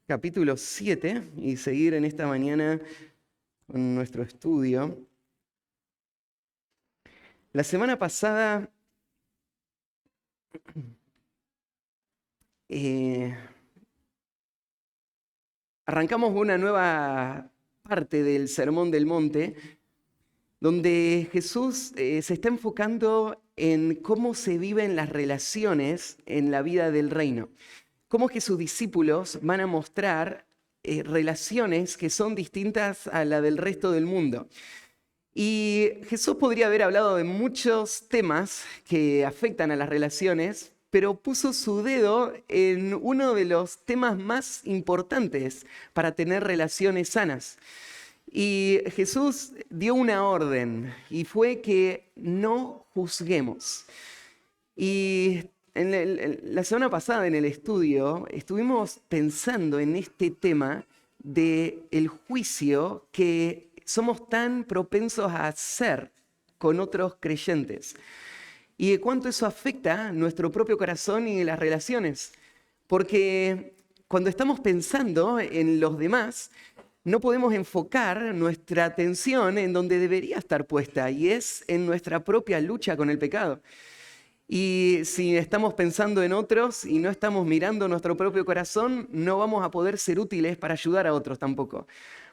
capítulo 7 y seguir en esta mañana con nuestro estudio. La semana pasada arrancamos una nueva parte del Sermón del Monte, donde Jesús se está enfocando en cómo se viven las relaciones en la vida del reino. Cómo que sus discípulos van a mostrar relaciones que son distintas a la del resto del mundo. Y Jesús podría haber hablado de muchos temas que afectan a las relaciones, pero puso su dedo en uno de los temas más importantes para tener relaciones sanas. Y Jesús dio una orden y fue que no juzguemos. Y la semana pasada en el estudio estuvimos pensando en este tema del juicio que somos tan propensos a hacer con otros creyentes y de cuánto eso afecta nuestro propio corazón y las relaciones. Porque cuando estamos pensando en los demás, no podemos enfocar nuestra atención en donde debería estar puesta, y es en nuestra propia lucha con el pecado. Y si estamos pensando en otros y no estamos mirando nuestro propio corazón, no vamos a poder ser útiles para ayudar a otros tampoco,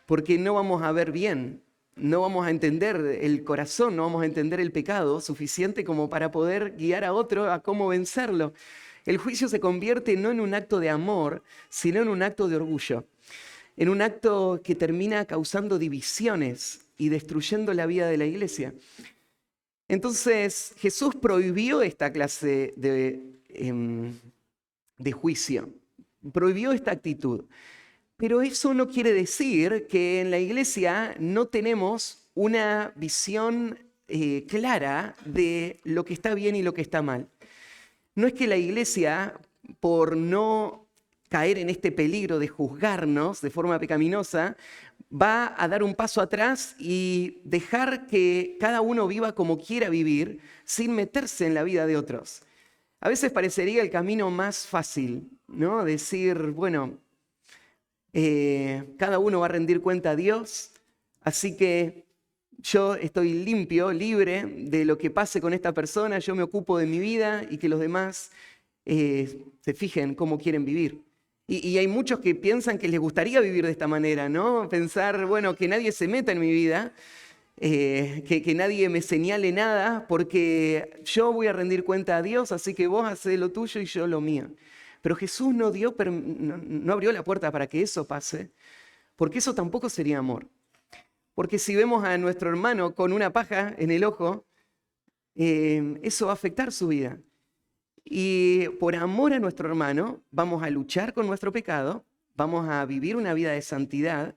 porque no vamos a ver bien, no vamos a entender el corazón, no vamos a entender el pecado suficiente como para poder guiar a otro a cómo vencerlo. El juicio se convierte no en un acto de amor, sino en un acto de orgullo, en un acto que termina causando divisiones y destruyendo la vida de la iglesia. Entonces Jesús prohibió esta clase de juicio, prohibió esta actitud. Pero eso no quiere decir que en la iglesia no tenemos una visión clara de lo que está bien y lo que está mal. No es que la iglesia, por no caer en este peligro de juzgarnos de forma pecaminosa, va a dar un paso atrás y dejar que cada uno viva como quiera vivir sin meterse en la vida de otros. A veces parecería el camino más fácil, ¿no? Decir, bueno, cada uno va a rendir cuenta a Dios, así que yo estoy limpio, libre de lo que pase con esta persona, yo me ocupo de mi vida y que los demás se fijen cómo quieren vivir. Y hay muchos que piensan que les gustaría vivir de esta manera, ¿no? Pensar, bueno, que nadie se meta en mi vida, que nadie me señale nada, porque yo voy a rendir cuenta a Dios, así que vos hacés lo tuyo y yo lo mío. Pero Jesús no abrió la puerta para que eso pase, porque eso tampoco sería amor. Porque si vemos a nuestro hermano con una paja en el ojo, eso va a afectar su vida. Y por amor a nuestro hermano, vamos a luchar con nuestro pecado, vamos a vivir una vida de santidad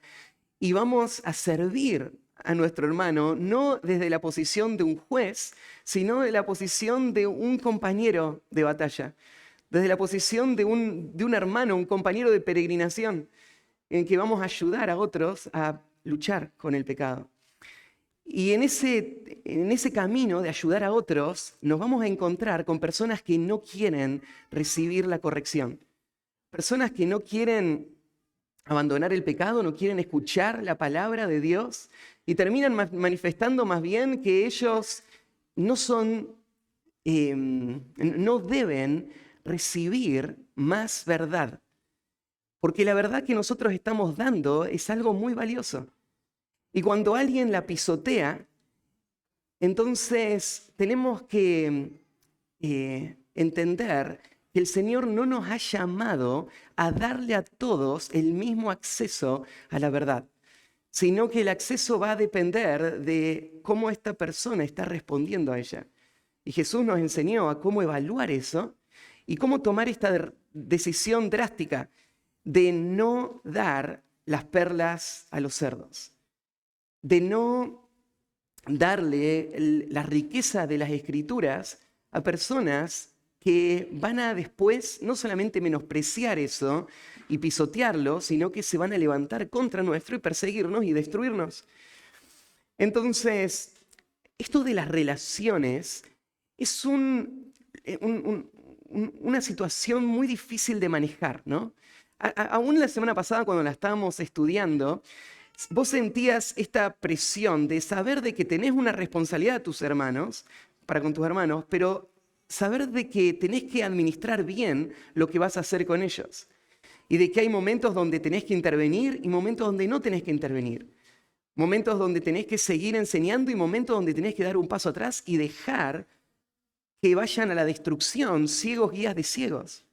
y vamos a servir a nuestro hermano, no desde la posición de un juez, sino de la posición de un compañero de batalla, desde la posición de un hermano, un compañero de peregrinación, en que vamos a ayudar a otros a luchar con el pecado. Y en ese camino de ayudar a otros, nos vamos a encontrar con personas que no quieren recibir la corrección. Personas que no quieren abandonar el pecado, no quieren escuchar la palabra de Dios y terminan manifestando más bien que ellos no deben recibir más verdad. Porque la verdad que nosotros estamos dando es algo muy valioso. Y cuando alguien la pisotea, entonces tenemos que entender que el Señor no nos ha llamado a darle a todos el mismo acceso a la verdad, sino que el acceso va a depender de cómo esta persona está respondiendo a ella. Y Jesús nos enseñó a cómo evaluar eso y cómo tomar esta decisión drástica de no dar las perlas a los cerdos, de no darle la riqueza de las Escrituras a personas que van a después no solamente menospreciar eso y pisotearlo, sino que se van a levantar contra nuestro y perseguirnos y destruirnos. Entonces, esto de las relaciones es una situación muy difícil de manejar, ¿no? Aún la semana pasada cuando la estábamos estudiando, vos sentías esta presión de saber de que tenés una responsabilidad a tus hermanos, para con tus hermanos, pero saber de que tenés que administrar bien lo que vas a hacer con ellos. Y de que hay momentos donde tenés que intervenir y momentos donde no tenés que intervenir. Momentos donde tenés que seguir enseñando y momentos donde tenés que dar un paso atrás y dejar que vayan a la destrucción ciegos guías de ciegos.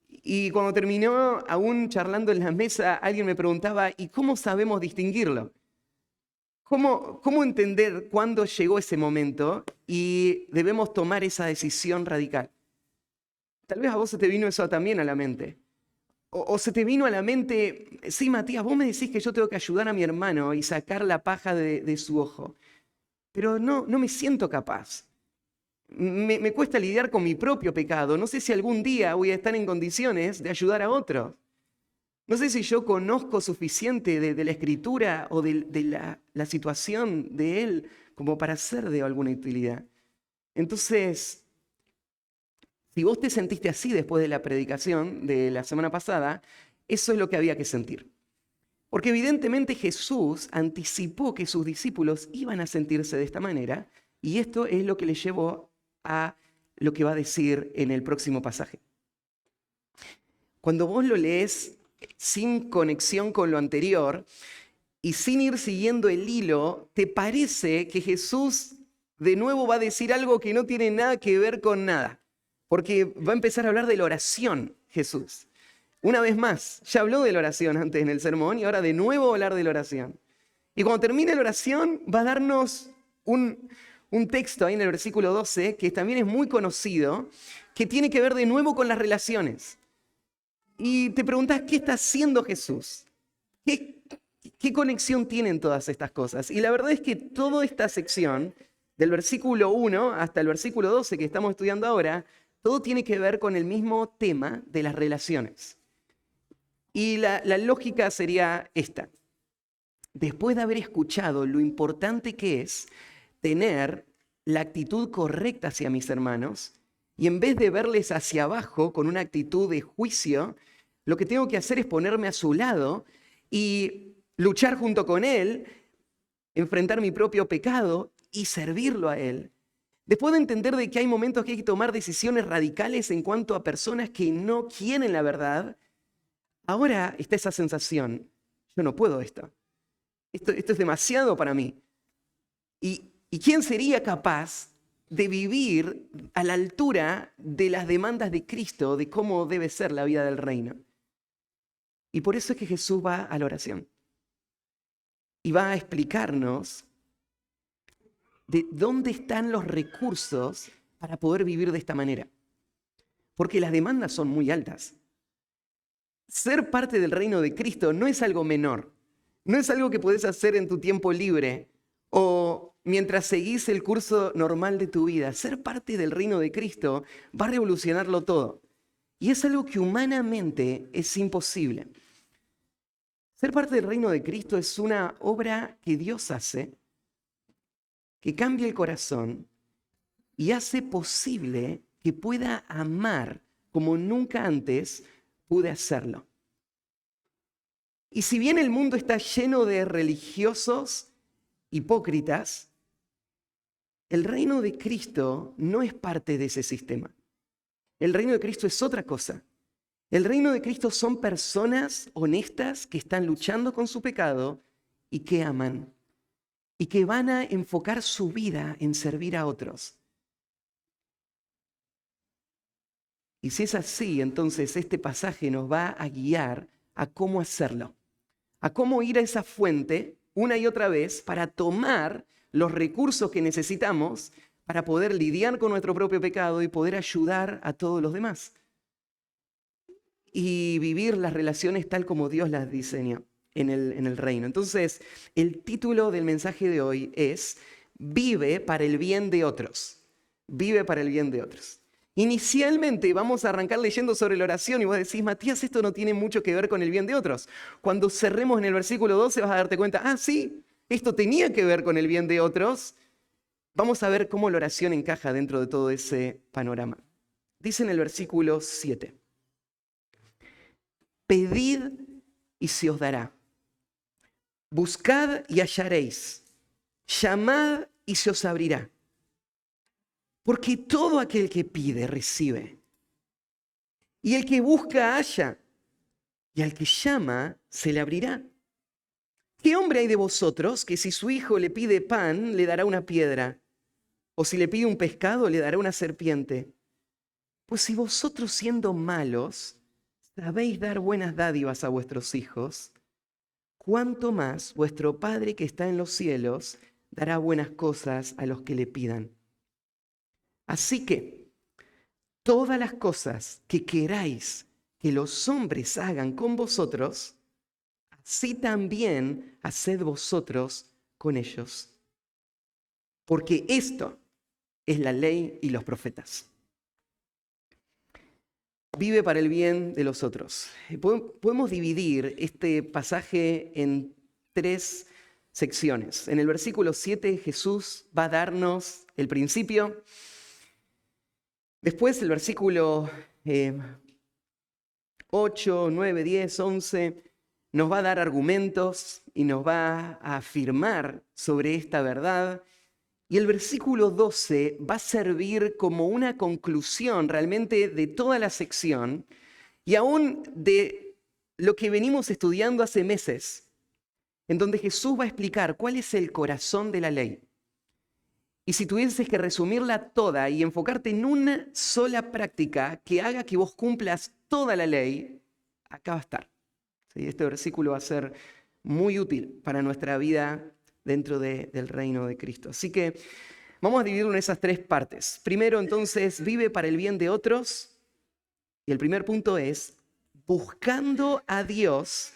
Y cuando terminó, aún charlando en la mesa, alguien me preguntaba, ¿y cómo sabemos distinguirlo? ¿Cómo entender cuándo llegó ese momento y debemos tomar esa decisión radical? Tal vez a vos se te vino eso también a la mente. O se te vino a la mente, sí, Matías, vos me decís que yo tengo que ayudar a mi hermano y sacar la paja de su ojo, pero no me siento capaz. Me cuesta lidiar con mi propio pecado. No sé si algún día voy a estar en condiciones de ayudar a otros. No sé si yo conozco suficiente de la escritura o de la situación de él como para ser de alguna utilidad. Entonces, si vos te sentiste así después de la predicación de la semana pasada, eso es lo que había que sentir. Porque evidentemente Jesús anticipó que sus discípulos iban a sentirse de esta manera y esto es lo que les llevó a lo que va a decir en el próximo pasaje. Cuando vos lo lees sin conexión con lo anterior y sin ir siguiendo el hilo, te parece que Jesús de nuevo va a decir algo que no tiene nada que ver con nada. Porque va a empezar a hablar de la oración, Jesús. Una vez más, ya habló de la oración antes en el sermón y ahora de nuevo va a hablar de la oración. Y cuando termine la oración va a darnos un texto ahí en el versículo 12 que también es muy conocido, que tiene que ver de nuevo con las relaciones. Y te preguntas, ¿qué está haciendo Jesús? ¿Qué conexión tienen todas estas cosas? Y la verdad es que toda esta sección, del versículo 1 hasta el versículo 12 que estamos estudiando ahora, todo tiene que ver con el mismo tema de las relaciones. Y la lógica sería esta. Después de haber escuchado lo importante que es tener la actitud correcta hacia mis hermanos, y en vez de verles hacia abajo con una actitud de juicio, lo que tengo que hacer es ponerme a su lado y luchar junto con él, enfrentar mi propio pecado y servirlo a él. Después de entender de que hay momentos que hay que tomar decisiones radicales en cuanto a personas que no quieren la verdad, ahora está esa sensación, yo no puedo esto es demasiado para mí. ¿Y quién sería capaz de vivir a la altura de las demandas de Cristo, de cómo debe ser la vida del reino? Y por eso es que Jesús va a la oración y va a explicarnos de dónde están los recursos para poder vivir de esta manera. Porque las demandas son muy altas. Ser parte del reino de Cristo no es algo menor. No es algo que podés hacer en tu tiempo libre o mientras seguís el curso normal de tu vida. Ser parte del reino de Cristo va a revolucionarlo todo. Y es algo que humanamente es imposible. Ser parte del reino de Cristo es una obra que Dios hace, que cambia el corazón y hace posible que pueda amar como nunca antes pude hacerlo. Y si bien el mundo está lleno de religiosos hipócritas, el reino de Cristo no es parte de ese sistema. El reino de Cristo es otra cosa. El reino de Cristo son personas honestas que están luchando con su pecado y que aman y que van a enfocar su vida en servir a otros. Y si es así, entonces este pasaje nos va a guiar a cómo hacerlo, a cómo ir a esa fuente una y otra vez para tomar los recursos que necesitamos para poder lidiar con nuestro propio pecado y poder ayudar a todos los demás. Y vivir las relaciones tal como Dios las diseñó en el reino. Entonces, el título del mensaje de hoy es Vive para el bien de otros. Vive para el bien de otros. Inicialmente vamos a arrancar leyendo sobre la oración y vos decís, Matías, esto no tiene mucho que ver con el bien de otros. Cuando cerremos en el versículo 12 vas a darte cuenta, sí, esto tenía que ver con el bien de otros. Vamos a ver cómo la oración encaja dentro de todo ese panorama. Dice en el versículo 7. pedid y se os dará. Buscad y hallaréis. Llamad y se os abrirá. Porque todo aquel que pide, recibe. Y el que busca, halla. Y al que llama, se le abrirá. ¿Qué hombre hay de vosotros que si su hijo le pide pan, le dará una piedra? ¿O si le pide un pescado, le dará una serpiente? Pues si vosotros siendo malos, sabéis dar buenas dádivas a vuestros hijos, ¿cuánto más vuestro Padre que está en los cielos dará buenas cosas a los que le pidan? Así que todas las cosas que queráis que los hombres hagan con vosotros, así también haced vosotros con ellos. Porque esto es la ley y los profetas. Vive para el bien de los otros. Podemos dividir este pasaje en 3 secciones. En el versículo 7 Jesús va a darnos el principio. Después el versículo 8, 9, 10, 11 nos va a dar argumentos y nos va a afirmar sobre esta verdad. Y el versículo 12 va a servir como una conclusión realmente de toda la sección y aún de lo que venimos estudiando hace meses, en donde Jesús va a explicar cuál es el corazón de la ley. Y si tuvieses que resumirla toda y enfocarte en una sola práctica que haga que vos cumplas toda la ley, acá va a estar. ¿Sí? Este versículo va a ser muy útil para nuestra vida dentro del reino de Cristo. Así que vamos a dividirlo en esas 3 partes. Primero, entonces, vive para el bien de otros. Y el primer punto es, buscando a Dios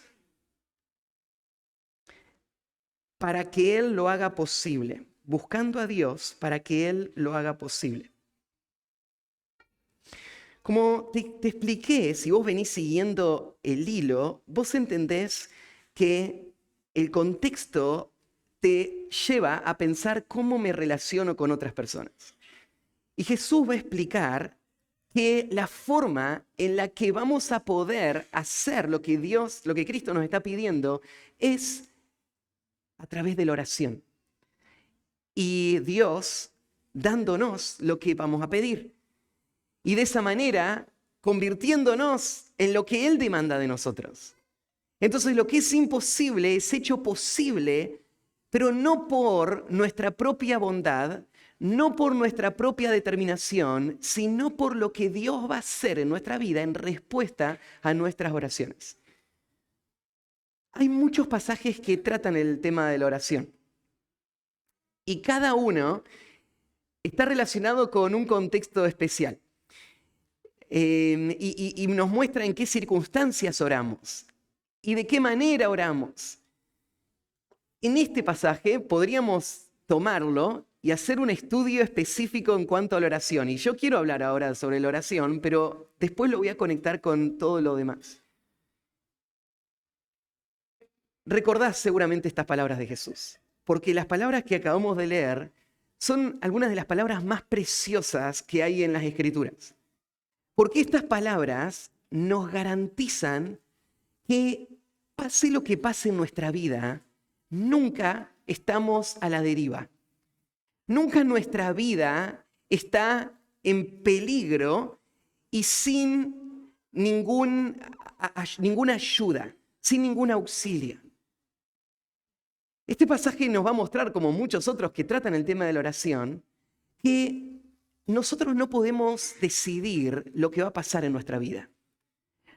para que Él lo haga posible. Buscando a Dios para que Él lo haga posible. Como te expliqué, si vos venís siguiendo el hilo, vos entendés que el contexto te lleva a pensar cómo me relaciono con otras personas. Y Jesús va a explicar que la forma en la que vamos a poder hacer lo que Cristo nos está pidiendo, es a través de la oración. Y Dios dándonos lo que vamos a pedir. Y de esa manera, convirtiéndonos en lo que Él demanda de nosotros. Entonces, lo que es imposible es hecho posible, pero no por nuestra propia bondad, no por nuestra propia determinación, sino por lo que Dios va a hacer en nuestra vida en respuesta a nuestras oraciones. Hay muchos pasajes que tratan el tema de la oración. Y cada uno está relacionado con un contexto especial. Y nos muestra en qué circunstancias oramos y de qué manera oramos. En este pasaje podríamos tomarlo y hacer un estudio específico en cuanto a la oración. Y yo quiero hablar ahora sobre la oración, pero después lo voy a conectar con todo lo demás. Recordás seguramente estas palabras de Jesús, porque las palabras que acabamos de leer son algunas de las palabras más preciosas que hay en las Escrituras. Porque estas palabras nos garantizan que pase lo que pase en nuestra vida, nunca estamos a la deriva. Nunca nuestra vida está en peligro y sin ninguna ayuda, sin ningún auxilio. Este pasaje nos va a mostrar, como muchos otros que tratan el tema de la oración, que nosotros no podemos decidir lo que va a pasar en nuestra vida.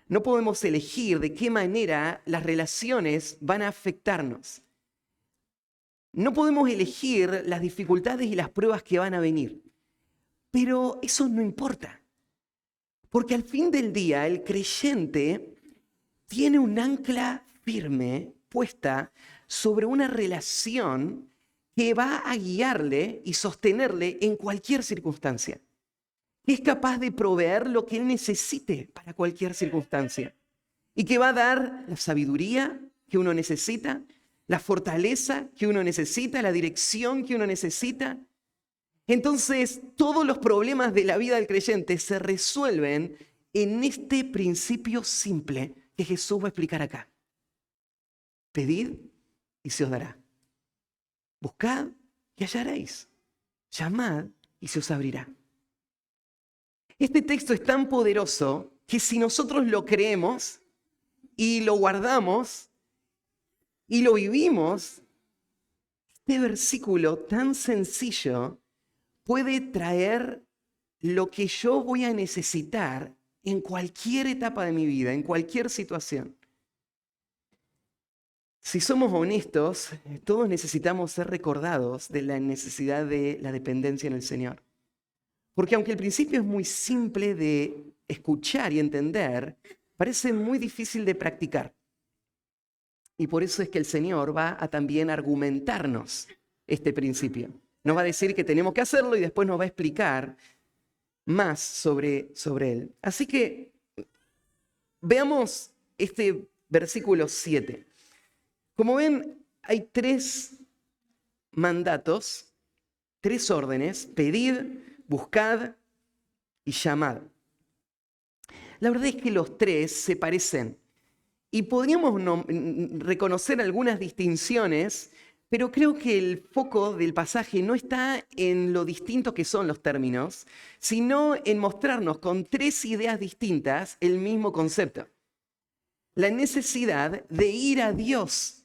No podemos elegir de qué manera las relaciones van a afectarnos. No podemos elegir las dificultades y las pruebas que van a venir. Pero eso no importa. Porque al fin del día el creyente tiene un ancla firme puesta sobre una relación que va a guiarle y sostenerle en cualquier circunstancia. Es capaz de proveer lo que él necesite para cualquier circunstancia. Y que va a dar la sabiduría que uno necesita, la fortaleza que uno necesita, la dirección que uno necesita. Entonces, todos los problemas de la vida del creyente se resuelven en este principio simple que Jesús va a explicar acá. Pedid y se os dará. Buscad y hallaréis. Llamad y se os abrirá. Este texto es tan poderoso que si nosotros lo creemos y lo guardamos y lo vivimos, este versículo tan sencillo puede traer lo que yo voy a necesitar en cualquier etapa de mi vida, en cualquier situación. Si somos honestos, todos necesitamos ser recordados de la necesidad de la dependencia en el Señor. Porque aunque el principio es muy simple de escuchar y entender, parece muy difícil de practicar. Y por eso es que el Señor va a también argumentarnos este principio. Nos va a decir que tenemos que hacerlo y después nos va a explicar más sobre él. Así que veamos este versículo 7. Como ven, hay 3 mandatos, 3 órdenes: pedid, buscad y llamad. La verdad es que los 3 se parecen y podríamos reconocer algunas distinciones, pero creo que el foco del pasaje no está en lo distintos que son los términos, sino en mostrarnos con 3 ideas distintas el mismo concepto. La necesidad de ir a Dios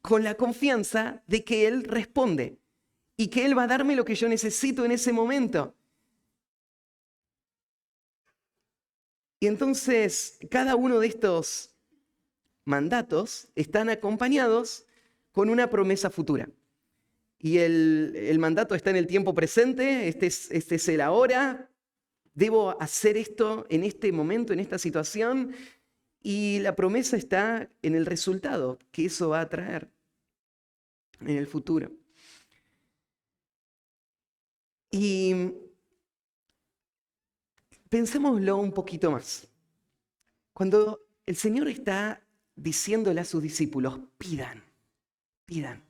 con la confianza de que Él responde y que Él va a darme lo que yo necesito en ese momento. Y entonces, cada uno de estos mandatos están acompañados con una promesa futura. Y el mandato está en el tiempo presente, este es el ahora. Debo hacer esto en este momento, en esta situación. Y la promesa está en el resultado que eso va a traer en el futuro. Y pensémoslo un poquito más. Cuando el Señor está diciéndole a sus discípulos, pidan, pidan.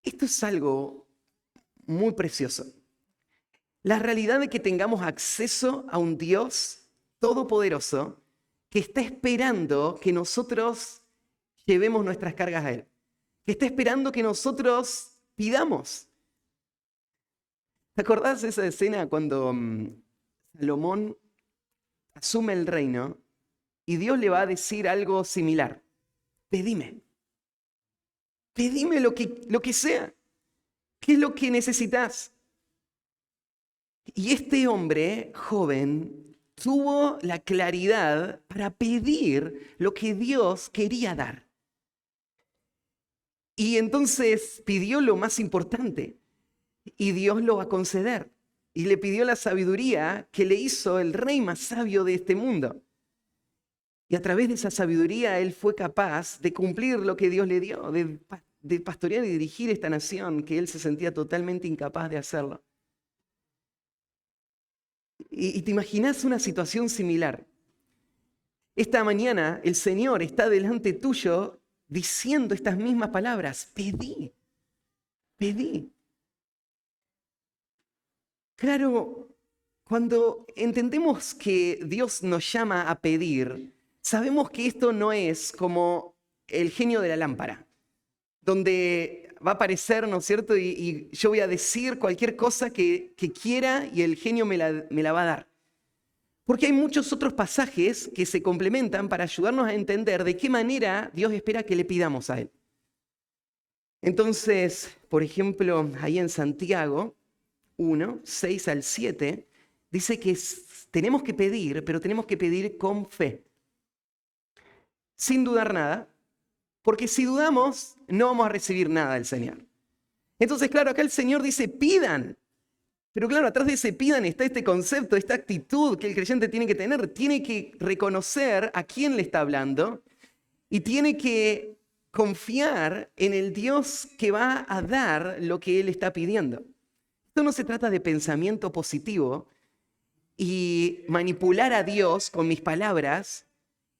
Esto es algo muy precioso. La realidad de que tengamos acceso a un Dios todopoderoso que está esperando que nosotros llevemos nuestras cargas a Él, que está esperando que nosotros pidamos. ¿Te acordás de esa escena cuando Salomón asume el reino y Dios le va a decir algo similar? Pedime lo que sea. ¿Qué es lo que necesitas? Y este hombre joven tuvo la claridad para pedir lo que Dios quería dar. Y entonces pidió lo más importante y Dios lo va a conceder. Y le pidió la sabiduría que le hizo el rey más sabio de este mundo. Y a través de esa sabiduría él fue capaz de cumplir lo que Dios le dio, de pastorear y dirigir esta nación que él se sentía totalmente incapaz de hacerlo. Y te imaginas una situación similar. Esta mañana el Señor está delante tuyo diciendo estas mismas palabras. Pedí. Claro, cuando entendemos que Dios nos llama a pedir, sabemos que esto no es como el genio de la lámpara, donde va a aparecer, ¿no es cierto? Y yo voy a decir cualquier cosa que quiera y el genio me la va a dar. Porque hay muchos otros pasajes que se complementan para ayudarnos a entender de qué manera Dios espera que le pidamos a Él. Entonces, por ejemplo, ahí en Santiago 1, 6 al 7, dice que tenemos que pedir, pero tenemos que pedir con fe, sin dudar nada, porque si dudamos, no vamos a recibir nada del Señor. Entonces, claro, acá el Señor dice, pidan. Pero claro, atrás de ese pidan está este concepto, esta actitud que el creyente tiene que tener. Tiene que reconocer a quién le está hablando y tiene que confiar en el Dios que va a dar lo que él está pidiendo. Esto no se trata de pensamiento positivo y manipular a Dios con mis palabras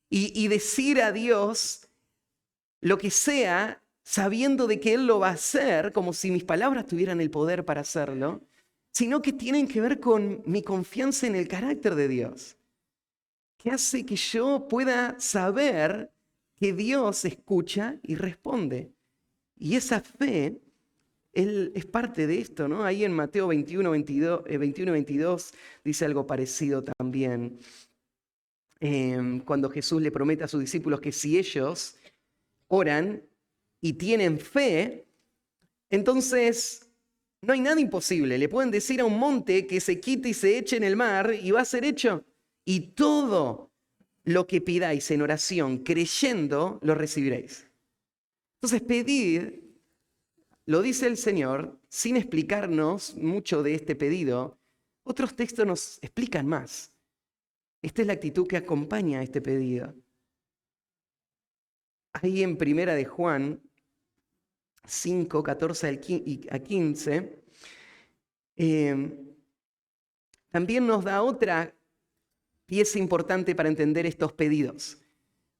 y decir a Dios lo que sea sabiendo de que Él lo va a hacer como si mis palabras tuvieran el poder para hacerlo, sino que tienen que ver con mi confianza en el carácter de Dios. que hace que yo pueda saber que Dios escucha y responde. Y esa fe es parte de esto, ¿no? Ahí en Mateo 21, 22 dice algo parecido también. Cuando Jesús le promete a sus discípulos que si ellos oran y tienen fe, entonces no hay nada imposible. Le pueden decir a un monte que se quite y se eche en el mar y va a ser hecho. Y todo lo que pidáis en oración, creyendo, lo recibiréis. Entonces, pedid, lo dice el Señor, sin explicarnos mucho de este pedido. Otros textos nos explican más. Esta es la actitud que acompaña a este pedido. Ahí en Primera de Juan 5, 14 a 15, también nos da otra pieza importante para entender estos pedidos.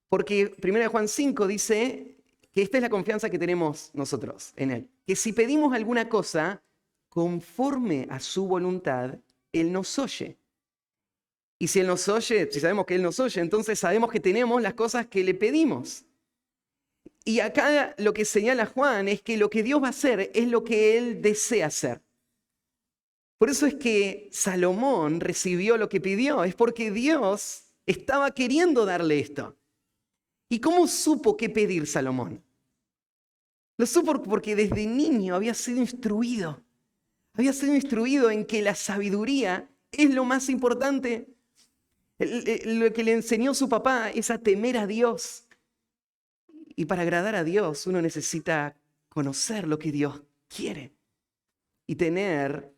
Porque 1 Juan 5 dice que esta es la confianza que tenemos nosotros en Él. Que si pedimos alguna cosa conforme a su voluntad, Él nos oye. Y si Él nos oye, si sabemos que Él nos oye, entonces sabemos que tenemos las cosas que le pedimos. Y acá lo que señala Juan es que lo que Dios va a hacer es lo que Él desea hacer. Por eso es que Salomón recibió lo que pidió, es porque Dios estaba queriendo darle esto. ¿Y cómo supo qué pedir Salomón? Lo supo porque desde niño había sido instruido. Había sido instruido en que la sabiduría es lo más importante. Lo que le enseñó su papá es a temer a Dios. Y para agradar a Dios uno necesita conocer lo que Dios quiere y tener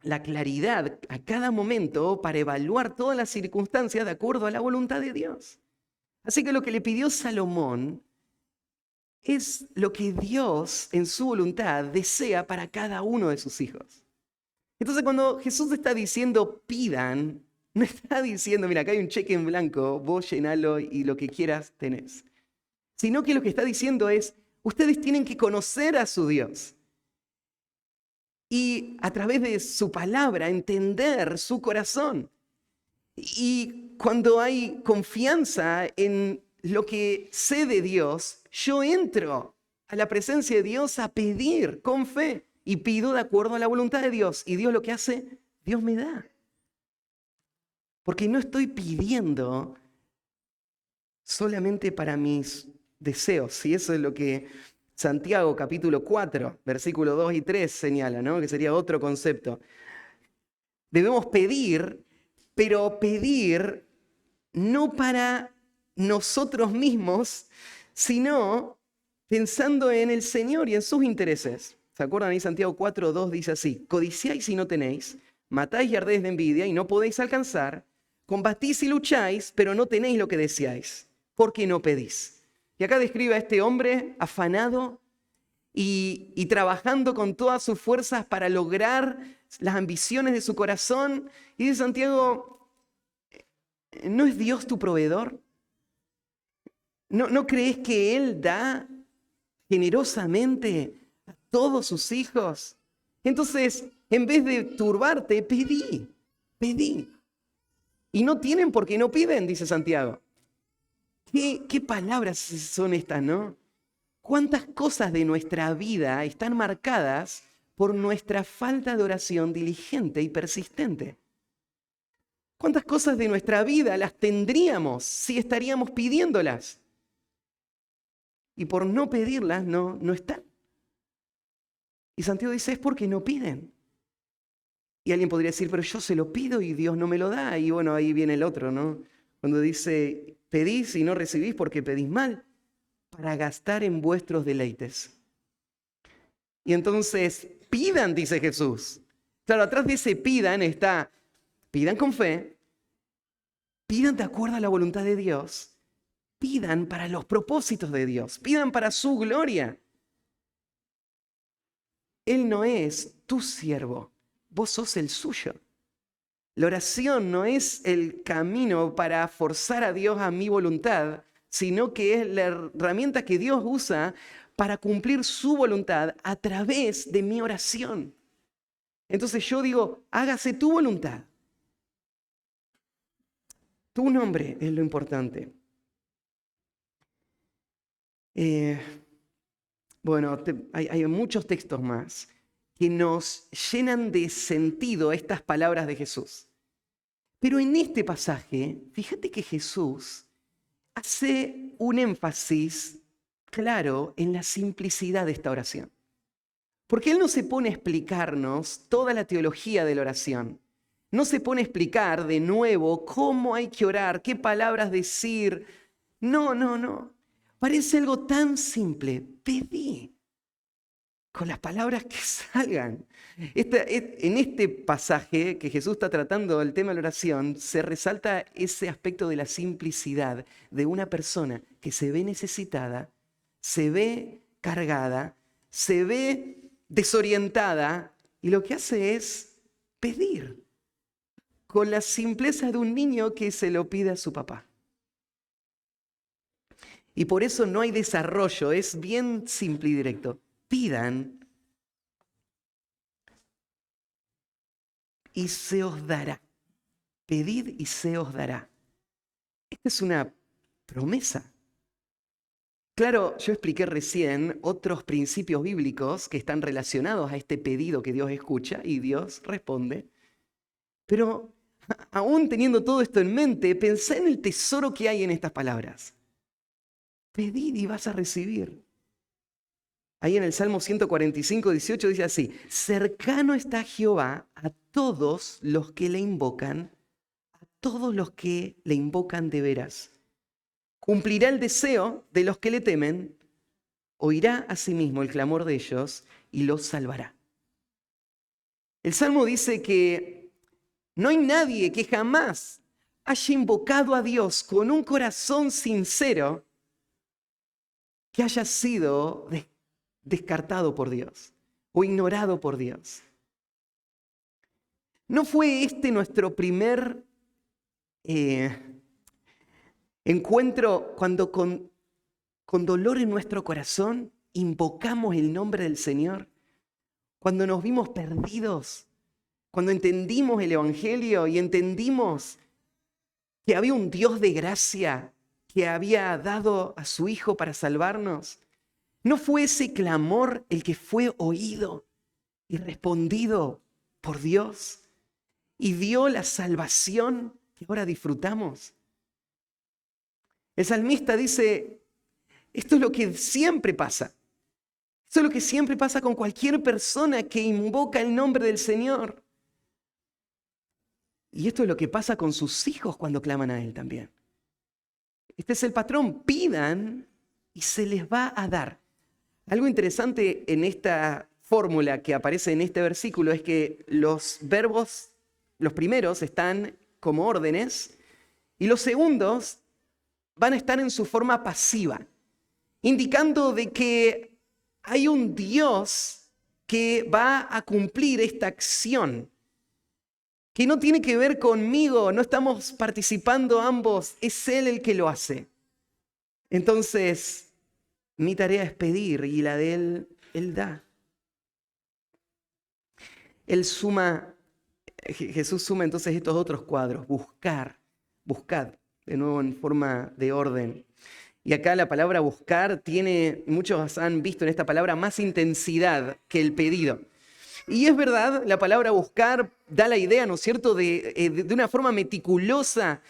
la claridad a cada momento para evaluar todas las circunstancias de acuerdo a la voluntad de Dios. Así que lo que le pidió Salomón es lo que Dios en su voluntad desea para cada uno de sus hijos. Entonces cuando Jesús está diciendo pidan, no está diciendo, mira, acá hay un cheque en blanco, vos llenalo y lo que quieras tenés. Sino que lo que está diciendo es, ustedes tienen que conocer a su Dios. Y a través de su palabra entender su corazón. Y cuando hay confianza en lo que sé de Dios, yo entro a la presencia de Dios a pedir con fe y pido de acuerdo a la voluntad de Dios. Y Dios lo que hace, Dios me da. Porque no estoy pidiendo solamente para mis deseos, y eso es lo que Santiago capítulo 4, versículos 2 y 3 señala, ¿no? Que sería otro concepto. Debemos pedir, pero pedir no para nosotros mismos, sino pensando en el Señor y en sus intereses. ¿Se acuerdan ahí? Santiago 4, 2 dice así: codiciáis y no tenéis, matáis y ardéis de envidia y no podéis alcanzar, combatís y lucháis, pero no tenéis lo que deseáis, porque no pedís. Y acá describe a este hombre afanado y trabajando con todas sus fuerzas para lograr las ambiciones de su corazón. Y dice Santiago, ¿no es Dios tu proveedor? ¿No crees que Él da generosamente a todos sus hijos? Entonces, en vez de turbarte, pedí. Y no tienen porque no piden, dice Santiago. ¿Qué palabras son estas, no? ¿Cuántas cosas de nuestra vida están marcadas por nuestra falta de oración diligente y persistente? ¿Cuántas cosas de nuestra vida las tendríamos si estaríamos pidiéndolas? Y por no pedirlas, no están. Y Santiago dice, es porque no piden. Y alguien podría decir, pero yo se lo pido y Dios no me lo da. Y bueno, ahí viene el otro, ¿no? Cuando dice, pedís y no recibís porque pedís mal, para gastar en vuestros deleites. Y entonces, pidan, dice Jesús. Claro, atrás de ese pidan está, pidan con fe, pidan de acuerdo a la voluntad de Dios, pidan para los propósitos de Dios, pidan para su gloria. Él no es tu siervo, vos sos el suyo. La oración no es el camino para forzar a Dios a mi voluntad, sino que es la herramienta que Dios usa para cumplir su voluntad a través de mi oración. Entonces yo digo, hágase tu voluntad. Tu nombre es lo importante. Bueno, hay muchos textos más que nos llenan de sentido estas palabras de Jesús. Pero en este pasaje, fíjate que Jesús hace un énfasis claro en la simplicidad de esta oración. Porque Él no se pone a explicarnos toda la teología de la oración. No se pone a explicar de nuevo cómo hay que orar, qué palabras decir. No. Parece algo tan simple. Pedí con las palabras que salgan. En este pasaje que Jesús está tratando del tema de la oración, se resalta ese aspecto de la simplicidad de una persona que se ve necesitada, se ve cargada, se ve desorientada y lo que hace es pedir con la simpleza de un niño que se lo pide a su papá. Y por eso no hay desarrollo, es bien simple y directo. Pidan y se os dará. Pedid y se os dará. Esta es una promesa. Claro, yo expliqué recién otros principios bíblicos que están relacionados a este pedido que Dios escucha y Dios responde. Pero aún teniendo todo esto en mente, pensá en el tesoro que hay en estas palabras. Pedid y vas a recibir. Ahí en el Salmo 145, 18 dice así: cercano está Jehová a todos los que le invocan, a todos los que le invocan de veras. Cumplirá el deseo de los que le temen, oirá a sí mismo el clamor de ellos y los salvará. El Salmo dice que no hay nadie que jamás haya invocado a Dios con un corazón sincero que haya sido descartado por Dios o ignorado por Dios. ¿No fue este nuestro primer encuentro cuando con dolor en nuestro corazón invocamos el nombre del Señor? Cuando nos vimos perdidos, cuando entendimos el Evangelio y entendimos que había un Dios de gracia que había dado a su Hijo para salvarnos. ¿No fue ese clamor el que fue oído y respondido por Dios y dio la salvación que ahora disfrutamos? El salmista dice, esto es lo que siempre pasa. Esto es lo que siempre pasa con cualquier persona que invoca el nombre del Señor. Y esto es lo que pasa con sus hijos cuando claman a Él también. Este es el patrón, pidan y se les va a dar. Algo interesante en esta fórmula que aparece en este versículo es que los verbos, los primeros están como órdenes y los segundos van a estar en su forma pasiva, indicando de que hay un Dios que va a cumplir esta acción, que no tiene que ver conmigo, no estamos participando ambos, es Él el que lo hace. Entonces, mi tarea es pedir y la de Él, Él da. Jesús suma entonces estos otros cuadros, buscad, de nuevo en forma de orden. Y acá la palabra buscar tiene, muchos han visto en esta palabra, más intensidad que el pedido. Y es verdad, la palabra buscar da la idea, ¿no es cierto?, de una forma meticulosa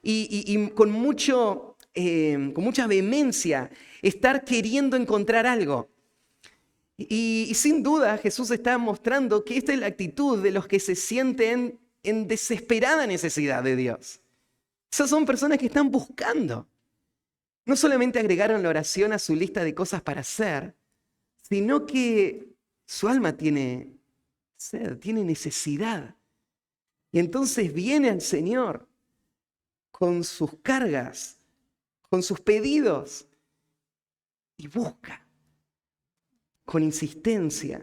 y con mucha vehemencia, estar queriendo encontrar algo. Y sin duda Jesús está mostrando que esta es la actitud de los que se sienten en desesperada necesidad de Dios. Esas son personas que están buscando. No solamente agregaron la oración a su lista de cosas para hacer, sino que su alma tiene sed, tiene necesidad. Y entonces viene al Señor con sus cargas, con sus pedidos, y busca con insistencia,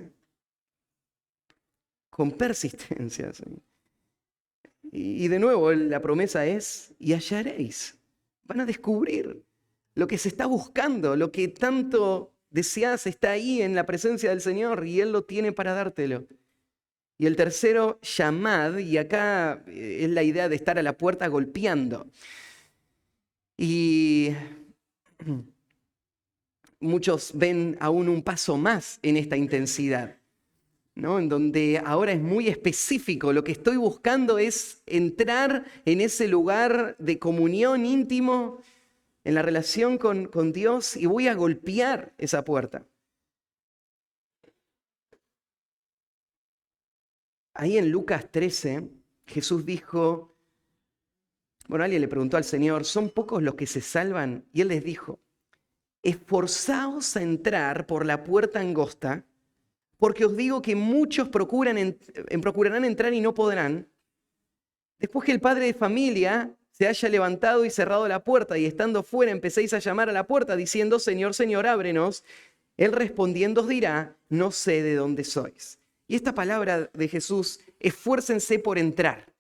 con persistencia. Y de nuevo la promesa es, y hallaréis. Van a descubrir lo que se está buscando, lo que tanto deseas está ahí en la presencia del Señor y Él lo tiene para dártelo. Y el tercero, llamad, y acá es la idea de estar a la puerta golpeando. Y muchos ven aún un paso más en esta intensidad, ¿no? En donde ahora es muy específico. Lo que estoy buscando es entrar en ese lugar de comunión íntimo, en la relación con Dios, y voy a golpear esa puerta. Ahí en Lucas 13, Jesús dijo, bueno, alguien le preguntó al Señor, ¿son pocos los que se salvan? Y Él les dijo, esforzaos a entrar por la puerta angosta, porque os digo que muchos procurarán entrar y no podrán. Después que el padre de familia se haya levantado y cerrado la puerta, y estando fuera empecéis a llamar a la puerta, diciendo, Señor, Señor, ábrenos, Él respondiendo os dirá, no sé de dónde sois. Y esta palabra de Jesús, esfuércense por entrar.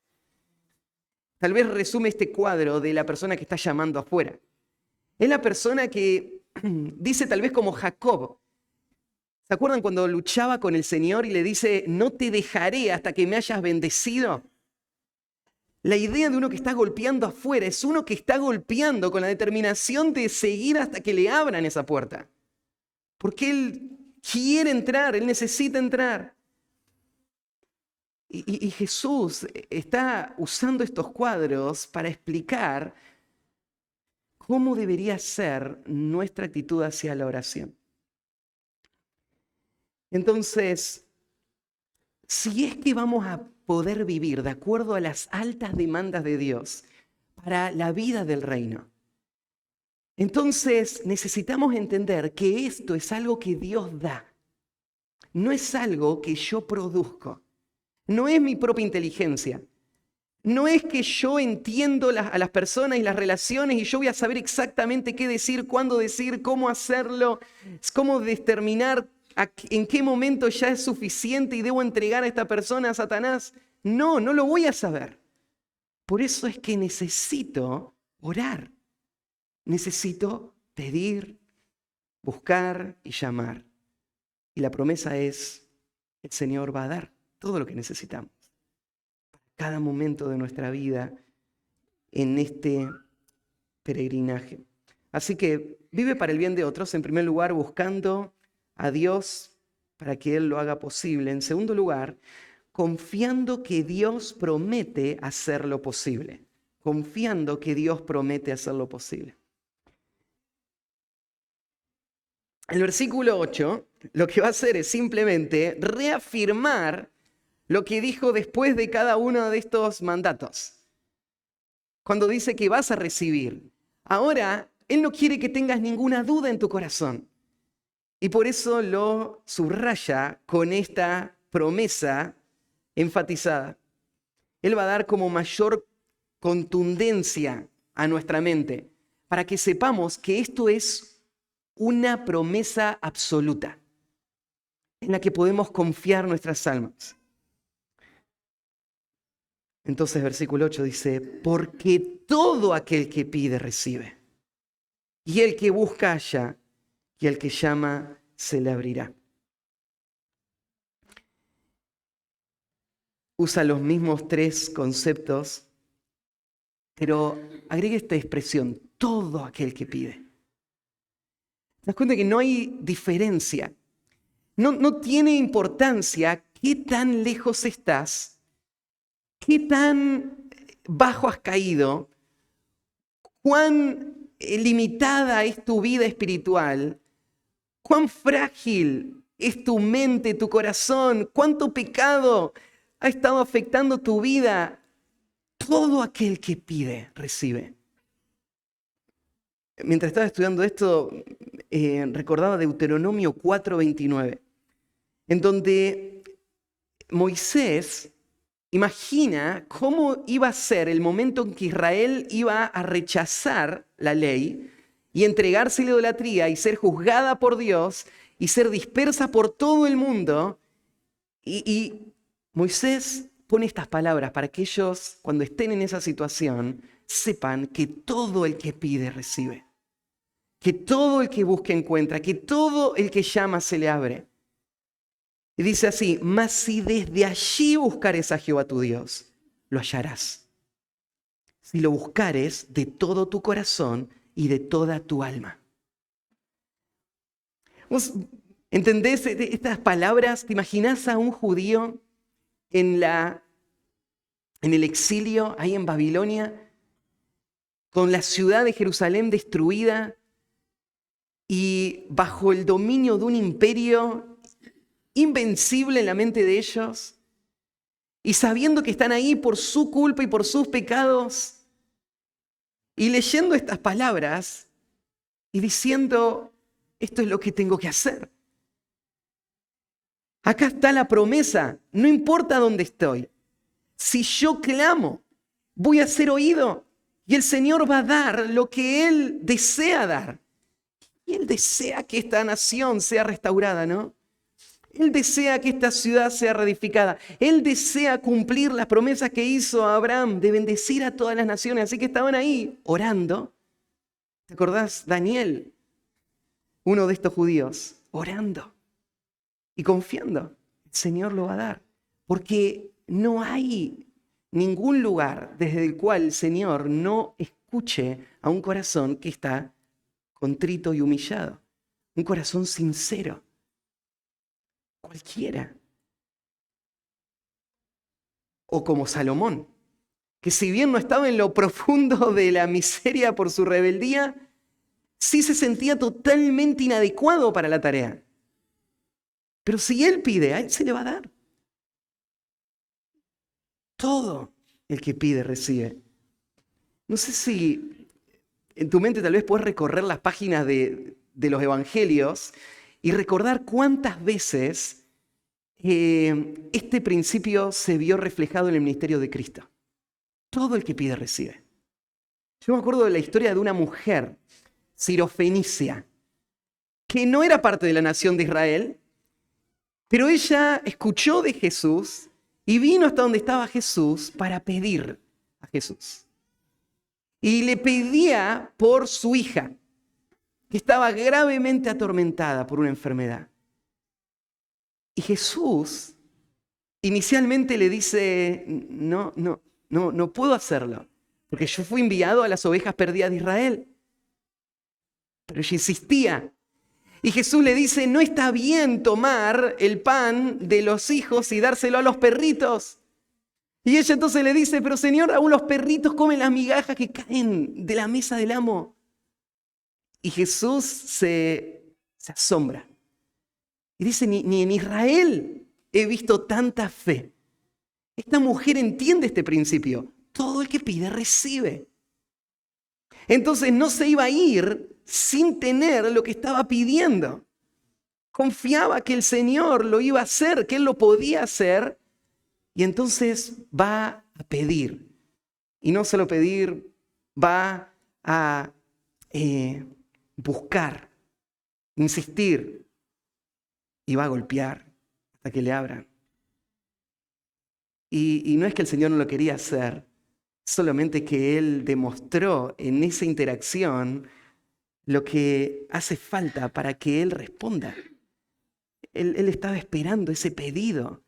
Tal vez resume este cuadro de la persona que está llamando afuera. Es la persona que dice tal vez como Jacob. ¿Se acuerdan cuando luchaba con el Señor y le dice, no te dejaré hasta que me hayas bendecido? La idea de uno que está golpeando afuera es uno que está golpeando con la determinación de seguir hasta que le abran esa puerta. Porque él quiere entrar, él necesita entrar. Y Jesús está usando estos cuadros para explicar cómo debería ser nuestra actitud hacia la oración. Entonces, si es que vamos a poder vivir de acuerdo a las altas demandas de Dios para la vida del reino, entonces necesitamos entender que esto es algo que Dios da. No es algo que yo produzco. No es mi propia inteligencia. No es que yo entiendo a las personas y las relaciones y yo voy a saber exactamente qué decir, cuándo decir, cómo hacerlo, cómo determinar en qué momento ya es suficiente y debo entregar a esta persona a Satanás. No, no lo voy a saber. Por eso es que necesito orar. Necesito pedir, buscar y llamar. Y la promesa es, el Señor va a dar todo lo que necesitamos. Cada momento de nuestra vida en este peregrinaje. Así que vive para el bien de otros, en primer lugar, buscando a Dios para que Él lo haga posible. En segundo lugar, confiando que Dios promete hacer lo posible. Confiando que Dios promete hacer lo posible. El versículo 8 lo que va a hacer es simplemente reafirmar lo que dijo después de cada uno de estos mandatos. Cuando dice que vas a recibir. Ahora, Él no quiere que tengas ninguna duda en tu corazón. Y por eso lo subraya con esta promesa enfatizada. Él va a dar como mayor contundencia a nuestra mente para que sepamos que esto es una promesa absoluta en la que podemos confiar nuestras almas. Entonces, versículo 8 dice, porque todo aquel que pide recibe, y el que busca halla, y el que llama se le abrirá. Usa los mismos tres conceptos, pero agrega esta expresión, todo aquel que pide. ¿Te das cuenta que no hay diferencia? No tiene importancia qué tan lejos estás, qué tan bajo has caído, cuán limitada es tu vida espiritual, cuán frágil es tu mente, tu corazón, cuánto pecado ha estado afectando tu vida. Todo aquel que pide, recibe. Mientras estaba estudiando esto, recordaba Deuteronomio 4:29, en donde Moisés imagina cómo iba a ser el momento en que Israel iba a rechazar la ley y entregarse a la idolatría y ser juzgada por Dios y ser dispersa por todo el mundo. Y Moisés pone estas palabras para que ellos, cuando estén en esa situación, sepan que todo el que pide recibe, que todo el que busca encuentra, que todo el que llama se le abre. Y dice así: mas si desde allí buscares a Jehová tu Dios, lo hallarás. Si lo buscares de todo tu corazón y de toda tu alma. ¿Vos entendés estas palabras? ¿Te imaginás a un judío en el exilio, ahí en Babilonia, con la ciudad de Jerusalén destruida y bajo el dominio de un imperio invencible en la mente de ellos, y sabiendo que están ahí por su culpa y por sus pecados, y leyendo estas palabras y diciendo: esto es lo que tengo que hacer? Acá está la promesa, no importa dónde estoy. Si yo clamo, voy a ser oído y el Señor va a dar lo que Él desea dar. Y Él desea que esta nación sea restaurada, ¿no? Él desea que esta ciudad sea reedificada. Él desea cumplir las promesas que hizo a Abraham de bendecir a todas las naciones. Así que estaban ahí orando. ¿Te acordás? Daniel, uno de estos judíos, orando y confiando. El Señor lo va a dar. Porque no hay ningún lugar desde el cual el Señor no escuche a un corazón que está contrito y humillado. Un corazón sincero. Cualquiera. O como Salomón, que si bien no estaba en lo profundo de la miseria por su rebeldía, sí se sentía totalmente inadecuado para la tarea. Pero si él pide, a él se le va a dar. Todo el que pide recibe. No sé si en tu mente tal vez puedes recorrer las páginas de los evangelios y recordar cuántas veces este principio se vio reflejado en el ministerio de Cristo. Todo el que pide recibe. Yo me acuerdo de la historia de una mujer sirofenicia que no era parte de la nación de Israel, pero ella escuchó de Jesús y vino hasta donde estaba Jesús para pedir a Jesús. Y le pedía por su hija, que estaba gravemente atormentada por una enfermedad. Y Jesús inicialmente le dice: no puedo hacerlo, porque yo fui enviado a las ovejas perdidas de Israel. Pero ella insistía. Y Jesús le dice: no está bien tomar el pan de los hijos y dárselo a los perritos. Y ella entonces le dice: pero Señor, aún los perritos comen las migajas que caen de la mesa del amo. Y Jesús se asombra. Y dice: ni en Israel he visto tanta fe. Esta mujer entiende este principio. Todo el que pide recibe. Entonces no se iba a ir sin tener lo que estaba pidiendo. Confiaba que el Señor lo iba a hacer, que Él lo podía hacer. Y entonces va a pedir. Y no solo pedir, va a buscar, insistir. Y va a golpear hasta que le abran. Y no es que el Señor no lo quería hacer, solamente que Él demostró en esa interacción lo que hace falta para que Él responda. Él estaba esperando ese pedido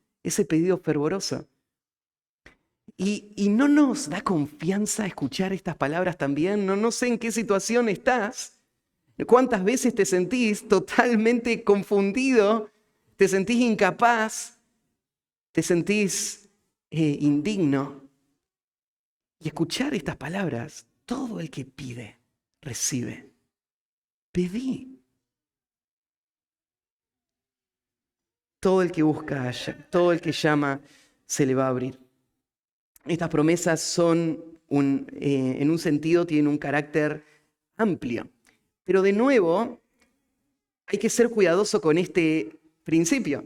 fervoroso. Y no nos da confianza escuchar estas palabras también. No sé en qué situación estás. ¿Cuántas veces te sentís totalmente confundido? ¿Te sentís incapaz? ¿Te sentís indigno? Y escuchar estas palabras: todo el que pide, recibe. Pedí. Todo el que busca, halla. Todo el que llama, se le va a abrir. Estas promesas son, en un sentido, tienen un carácter amplio. Pero de nuevo, hay que ser cuidadoso con este principio.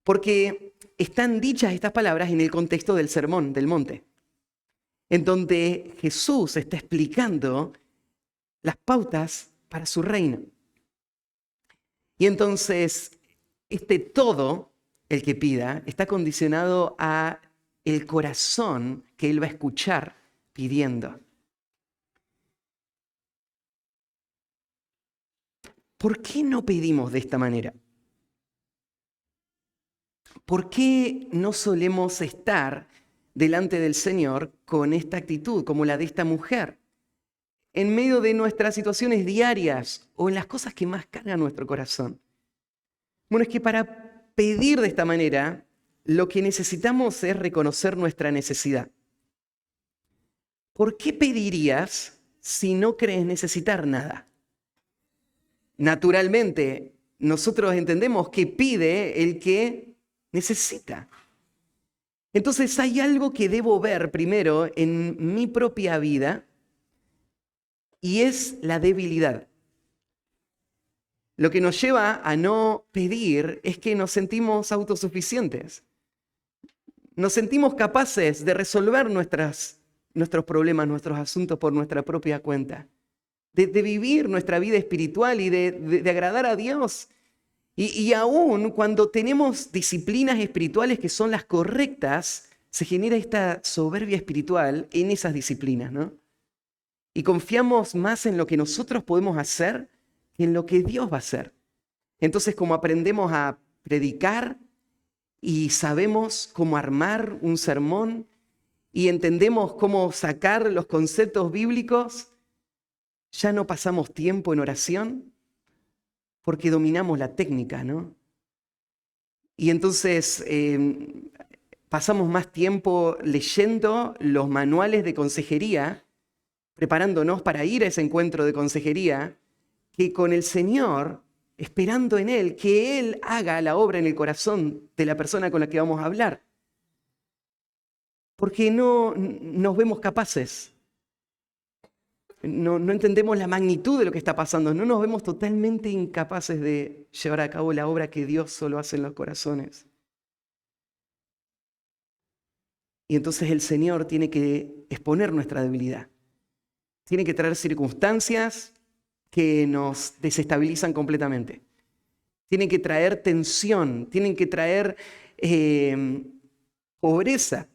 Porque están dichas estas palabras en el contexto del Sermón del Monte, en donde Jesús está explicando las pautas para su reino. Y entonces, todo el que pida está condicionado a el corazón que Él va a escuchar pidiendo. ¿Por qué no pedimos de esta manera? ¿por qué no solemos estar delante del Señor con esta actitud, como la de esta mujer, en medio de nuestras situaciones diarias o en las cosas que más cargan nuestro corazón? Bueno, es que para pedir de esta manera, lo que necesitamos es reconocer nuestra necesidad. ¿Por qué pedirías si no crees necesitar nada? Naturalmente, nosotros entendemos que pide el que necesita. Entonces hay algo que debo ver primero en mi propia vida y es la debilidad. Lo que nos lleva a no pedir es que nos sentimos autosuficientes. Nos sentimos capaces de resolver nuestros problemas, nuestros asuntos por nuestra propia cuenta. De vivir nuestra vida espiritual y de agradar a Dios. Y aún cuando tenemos disciplinas espirituales que son las correctas, se genera esta soberbia espiritual en esas disciplinas, ¿no? Y confiamos más en lo que nosotros podemos hacer que en lo que Dios va a hacer. Entonces, como aprendemos a predicar y sabemos cómo armar un sermón y entendemos cómo sacar los conceptos bíblicos, ya no pasamos tiempo en oración porque dominamos la técnica, ¿no? Y entonces pasamos más tiempo leyendo los manuales de consejería, preparándonos para ir a ese encuentro de consejería, que con el Señor, esperando en Él, que Él haga la obra en el corazón de la persona con la que vamos a hablar. Porque no nos vemos capaces. No entendemos la magnitud de lo que está pasando. No nos vemos totalmente incapaces de llevar a cabo la obra que Dios solo hace en los corazones. Y entonces el Señor tiene que exponer nuestra debilidad. Tiene que traer circunstancias que nos desestabilizan completamente. Tienen que traer tensión, tienen que traer pobreza,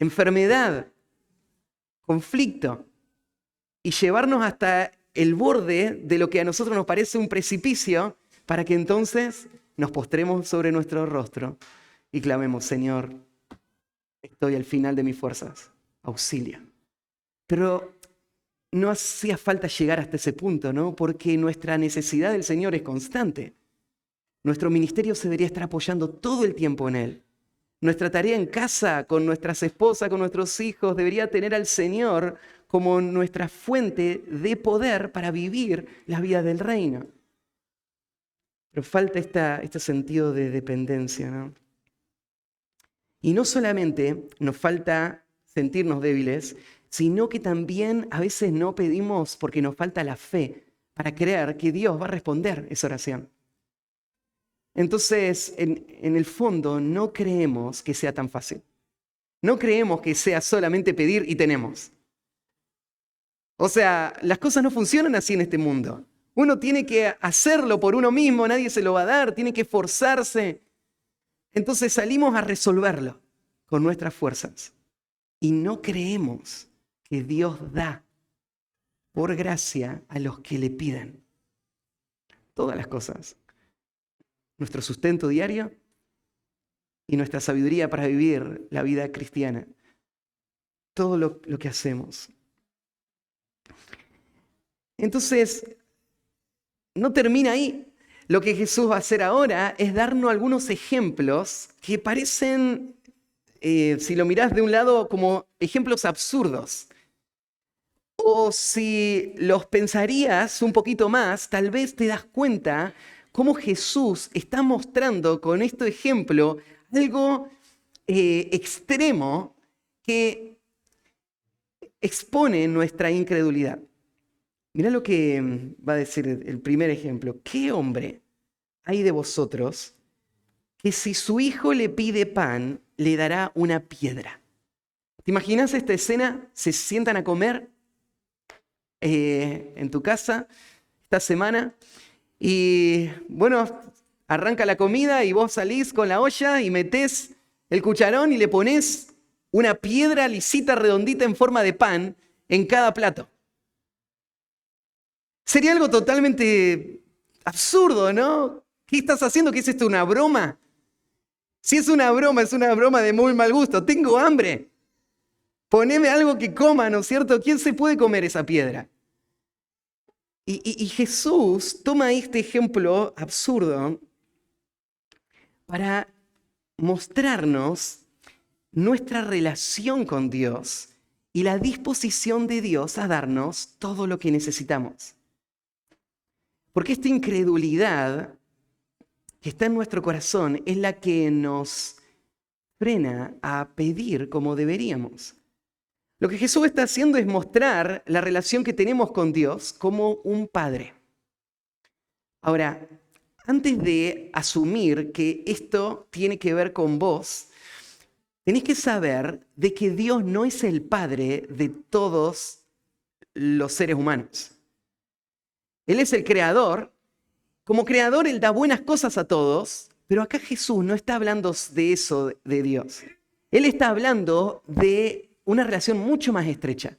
enfermedad, conflicto, y llevarnos hasta el borde de lo que a nosotros nos parece un precipicio, para que entonces nos postremos sobre nuestro rostro y clamemos: Señor, estoy al final de mis fuerzas, auxilia. Pero no hacía falta llegar hasta ese punto, ¿no? Porque nuestra necesidad del Señor es constante. Nuestro ministerio se debería estar apoyando todo el tiempo en Él. Nuestra tarea en casa, con nuestras esposas, con nuestros hijos, debería tener al Señor como nuestra fuente de poder para vivir la vida del reino. Pero falta este sentido de dependencia, ¿no? Y no solamente nos falta sentirnos débiles, sino que también a veces no pedimos porque nos falta la fe para creer que Dios va a responder esa oración. Entonces, en el fondo, no creemos que sea tan fácil. No creemos que sea solamente pedir y tenemos. O sea, las cosas no funcionan así en este mundo. Uno tiene que hacerlo por uno mismo, nadie se lo va a dar, tiene que esforzarse. Entonces salimos a resolverlo con nuestras fuerzas. Y no creemos que Dios da por gracia a los que le piden. Todas las cosas. Nuestro sustento diario y nuestra sabiduría para vivir la vida cristiana. Todo lo que hacemos. Entonces, no termina ahí. Lo que Jesús va a hacer ahora es darnos algunos ejemplos que parecen, si lo mirás de un lado, como ejemplos absurdos. O si los pensarías un poquito más, tal vez te das cuenta cómo Jesús está mostrando con este ejemplo algo extremo que expone nuestra incredulidad. Mirá lo que va a decir el primer ejemplo. ¿Qué hombre hay de vosotros que si su hijo le pide pan, le dará una piedra? ¿Te imaginas esta escena? Se sientan a comer en tu casa esta semana y bueno, arranca la comida y vos salís con la olla y metés el cucharón y le ponés una piedra lisita, redondita en forma de pan en cada plato. Sería algo totalmente absurdo, ¿no? ¿Qué estás haciendo? ¿Qué es esto? ¿Una broma? Si es una broma de muy mal gusto. Tengo hambre. Poneme algo que coma, ¿no es cierto? ¿Quién se puede comer esa piedra? Y Jesús toma este ejemplo absurdo para mostrarnos nuestra relación con Dios y la disposición de Dios a darnos todo lo que necesitamos. Porque esta incredulidad que está en nuestro corazón es la que nos frena a pedir como deberíamos. Lo que Jesús está haciendo es mostrar la relación que tenemos con Dios como un padre. Ahora, antes de asumir que esto tiene que ver con vos, tenés que saber de que Dios no es el padre de todos los seres humanos. Él es el creador. Como creador, Él da buenas cosas a todos, pero acá Jesús no está hablando de eso de Dios. Él está hablando de una relación mucho más estrecha.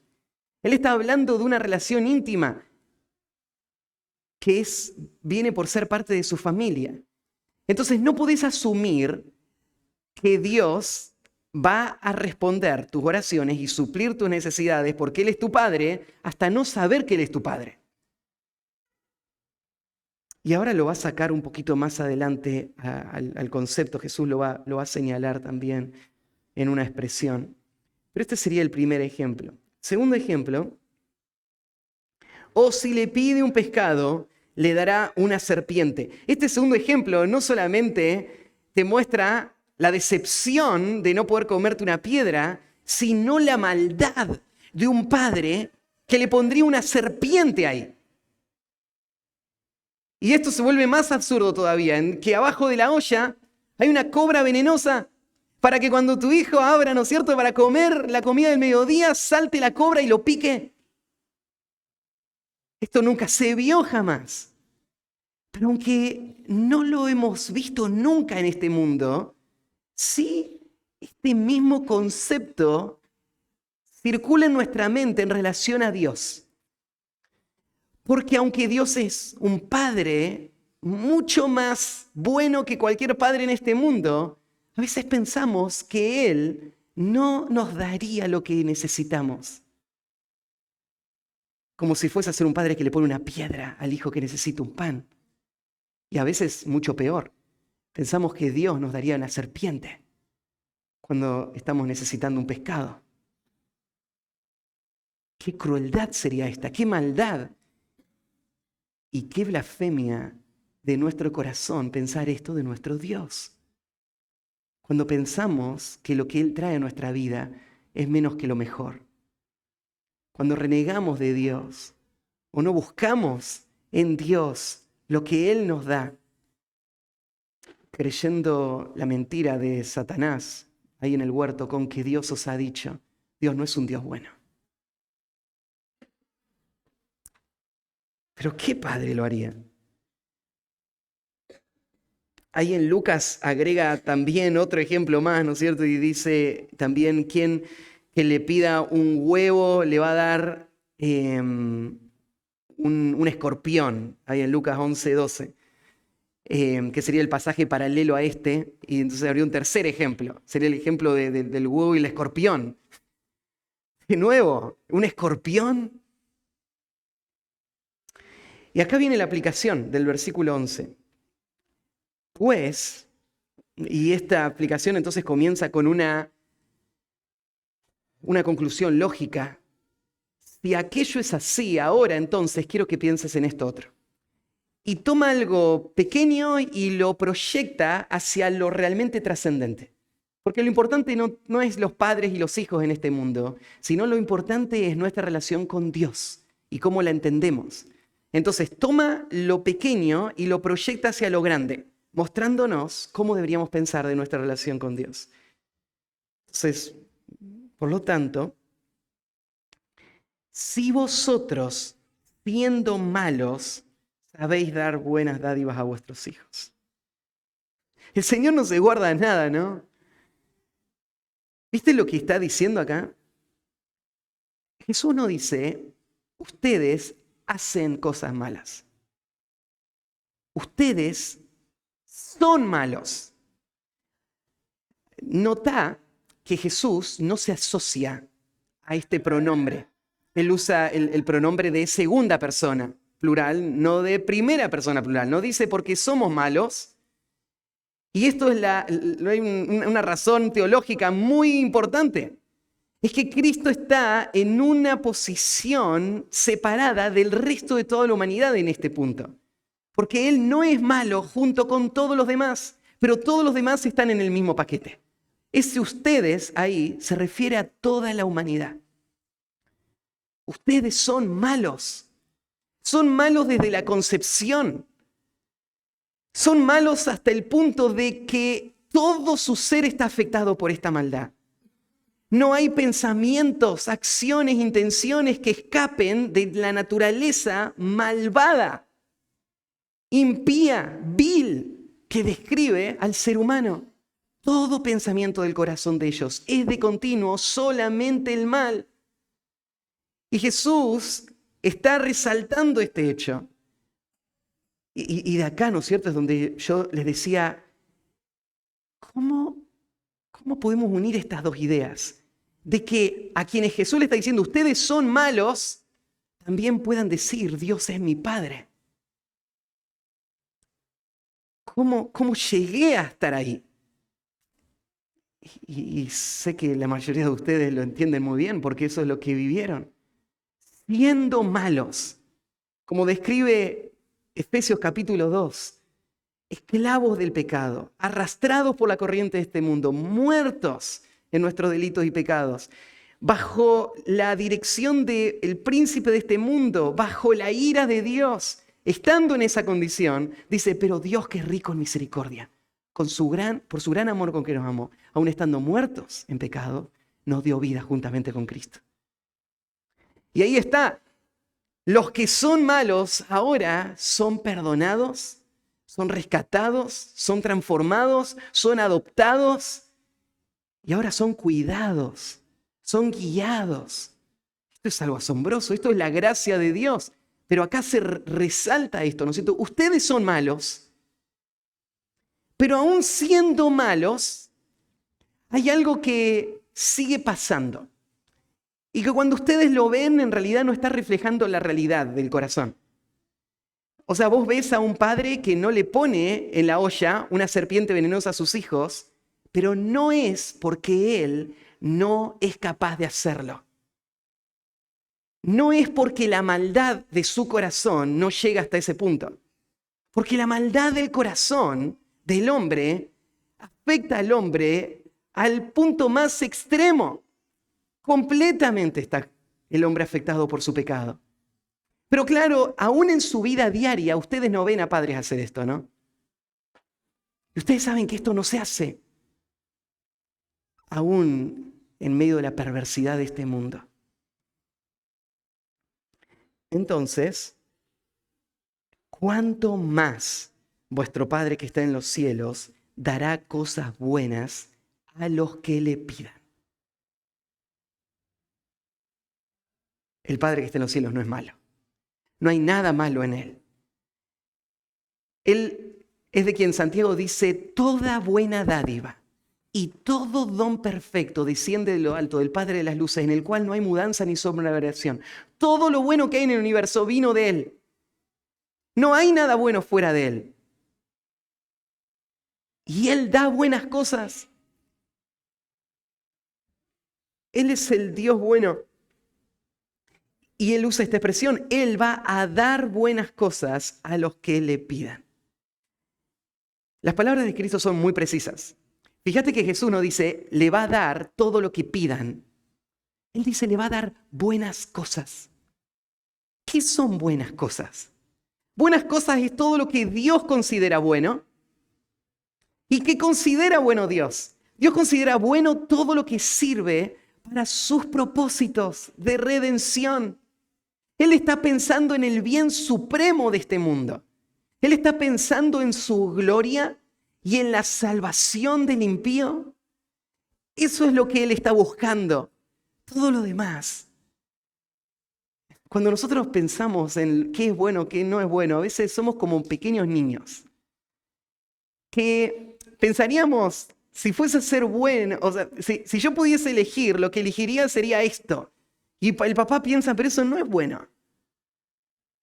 Él está hablando de una relación íntima que viene por ser parte de su familia. Entonces no podés asumir que Dios va a responder tus oraciones y suplir tus necesidades porque Él es tu padre hasta no saber que Él es tu padre. Y ahora lo va a sacar un poquito más adelante al concepto. Jesús lo va a señalar también en una expresión. Pero este sería el primer ejemplo. Segundo ejemplo, o si le pide un pescado, le dará una serpiente. Este segundo ejemplo no solamente te muestra la decepción de no poder comerte una piedra, sino la maldad de un padre que le pondría una serpiente ahí. Y esto se vuelve más absurdo todavía, en que abajo de la olla hay una cobra venenosa para que cuando tu hijo abra, ¿no es cierto?, para comer la comida del mediodía, salte la cobra y lo pique. Esto nunca se vio jamás. Pero aunque no lo hemos visto nunca en este mundo, sí este mismo concepto circula en nuestra mente en relación a Dios. Porque aunque Dios es un padre mucho más bueno que cualquier padre en este mundo, a veces pensamos que Él no nos daría lo que necesitamos. Como si fuese a ser un padre que le pone una piedra al hijo que necesita un pan. Y a veces mucho peor. Pensamos que Dios nos daría una serpiente cuando estamos necesitando un pescado. Qué crueldad sería esta, qué maldad. Y qué blasfemia de nuestro corazón pensar esto de nuestro Dios. Cuando pensamos que lo que Él trae a nuestra vida es menos que lo mejor. Cuando renegamos de Dios o no buscamos en Dios lo que Él nos da, creyendo la mentira de Satanás ahí en el huerto con que Dios os ha dicho, Dios no es un Dios bueno. Pero ¿qué padre lo haría? Ahí en Lucas agrega también otro ejemplo más, ¿no es cierto? Y dice también quien que le pida un huevo le va a dar un escorpión, ahí en Lucas 11:12, que sería el pasaje paralelo a este. Y entonces habría un tercer ejemplo, sería el ejemplo del huevo y el escorpión. De nuevo, un escorpión. Y acá viene la aplicación del versículo 11. Pues, y esta aplicación entonces comienza con una conclusión lógica. Si aquello es así, ahora entonces quiero que pienses en esto otro. Y toma algo pequeño y lo proyecta hacia lo realmente trascendente. Porque lo importante no es los padres y los hijos en este mundo, sino lo importante es nuestra relación con Dios y cómo la entendemos. Entonces toma lo pequeño y lo proyecta hacia lo grande, mostrándonos cómo deberíamos pensar de nuestra relación con Dios. Entonces, por lo tanto, si vosotros, siendo malos, sabéis dar buenas dádivas a vuestros hijos. El Señor no se guarda nada, ¿no? ¿Viste lo que está diciendo acá? Jesús no dice, ustedes hacen cosas malas. Ustedes son malos. nota que Jesús no se asocia a este pronombre. Él usa el pronombre de segunda persona plural, no de primera persona plural. No dice porque somos malos. Y esto es hay una razón teológica muy importante. Es que Cristo está en una posición separada del resto de toda la humanidad en este punto. Porque Él no es malo junto con todos los demás, pero todos los demás están en el mismo paquete. Ese ustedes ahí se refiere a toda la humanidad. Ustedes son malos. Son malos desde la concepción. Son malos hasta el punto de que todo su ser está afectado por esta maldad. No hay pensamientos, acciones, intenciones que escapen de la naturaleza malvada, impía, vil, que describe al ser humano. Todo pensamiento del corazón de ellos es de continuo solamente el mal. Y Jesús está resaltando este hecho. Y de acá, ¿no es cierto?, es donde yo les decía, ¿cómo podemos unir estas dos ideas? De que a quienes Jesús le está diciendo, ustedes son malos, también puedan decir, Dios es mi Padre. ¿Cómo llegué a estar ahí? Y sé que la mayoría de ustedes lo entienden muy bien, porque eso es lo que vivieron. Siendo malos, como describe Efesios capítulo 2, esclavos del pecado, arrastrados por la corriente de este mundo, muertos en nuestros delitos y pecados, bajo la dirección del príncipe de este mundo, bajo la ira de Dios, estando en esa condición, dice, pero Dios que es rico en misericordia, por su gran amor con que nos amó, aun estando muertos en pecado, nos dio vida juntamente con Cristo. Y ahí está. Los que son malos ahora son perdonados, son rescatados, son transformados, son adoptados y ahora son cuidados, son guiados. Esto es algo asombroso, esto es la gracia de Dios. Pero acá se resalta esto, ¿no es cierto? Ustedes son malos, pero aún siendo malos, hay algo que sigue pasando. Y que cuando ustedes lo ven, en realidad no está reflejando la realidad del corazón. O sea, vos ves a un padre que no le pone en la olla una serpiente venenosa a sus hijos, pero no es porque él no es capaz de hacerlo. No es porque la maldad de su corazón no llega hasta ese punto. Porque la maldad del corazón del hombre afecta al hombre al punto más extremo. Completamente está el hombre afectado por su pecado. Pero claro, aún en su vida diaria, ustedes no ven a padres hacer esto, ¿no? Y ustedes saben que esto no se hace, aún en medio de la perversidad de este mundo. Entonces, ¿cuánto más vuestro Padre que está en los cielos dará cosas buenas a los que le pidan? El Padre que está en los cielos no es malo. No hay nada malo en Él. Él es de quien Santiago dice, toda buena dádiva y todo don perfecto desciende de lo alto del Padre de las luces, en el cual no hay mudanza ni sombra de variación. Todo lo bueno que hay en el universo vino de Él. No hay nada bueno fuera de Él. Y Él da buenas cosas. Él es el Dios bueno. Y Él usa esta expresión, Él va a dar buenas cosas a los que le pidan. Las palabras de Cristo son muy precisas. Fíjate que Jesús no dice, le va a dar todo lo que pidan. Él dice, le va a dar buenas cosas. ¿Qué son buenas cosas? Buenas cosas es todo lo que Dios considera bueno. ¿Y qué considera bueno Dios? Dios considera bueno todo lo que sirve para sus propósitos de redención. Él está pensando en el bien supremo de este mundo. Él está pensando en su gloria y en la salvación del impío. Eso es lo que Él está buscando. Todo lo demás. Cuando nosotros pensamos en qué es bueno, qué no es bueno, a veces somos como pequeños niños que pensaríamos Si fuese a ser bueno, o sea, si yo pudiese elegir, lo que elegiría sería esto. Y el papá piensa, pero eso no es bueno.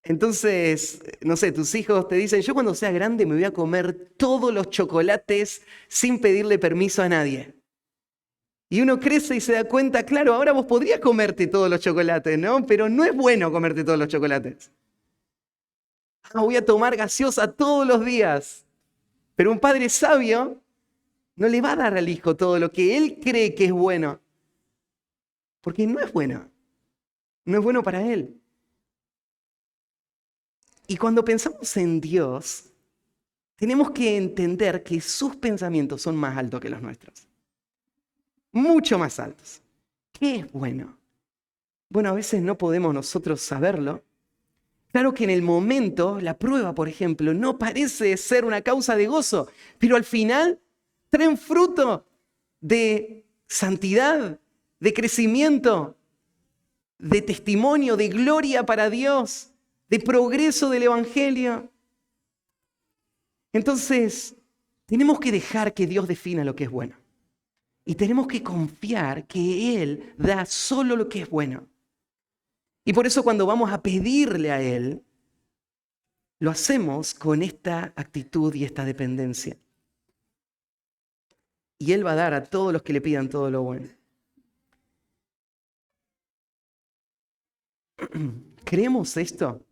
Entonces, no sé, tus hijos te dicen, yo cuando sea grande me voy a comer todos los chocolates sin pedirle permiso a nadie. Y uno crece y se da cuenta, claro, ahora vos podrías comerte todos los chocolates, ¿no? Pero no es bueno comerte todos los chocolates. Voy a tomar gaseosa todos los días. Pero un padre sabio no le va a dar al hijo todo lo que él cree que es bueno. Porque no es bueno. No es bueno para él. Y cuando pensamos en Dios, tenemos que entender que sus pensamientos son más altos que los nuestros. Mucho más altos. ¿Qué es bueno? Bueno, a veces no podemos nosotros saberlo. Claro que en el momento, la prueba, por ejemplo, no parece ser una causa de gozo, pero al final traen fruto de santidad, de crecimiento, de testimonio, de gloria para Dios, de progreso del Evangelio. Entonces, tenemos que dejar que Dios defina lo que es bueno. Y tenemos que confiar que Él da solo lo que es bueno. Y por eso cuando vamos a pedirle a Él, lo hacemos con esta actitud y esta dependencia. Y Él va a dar a todos los que le pidan todo lo bueno. ¿Creemos esto?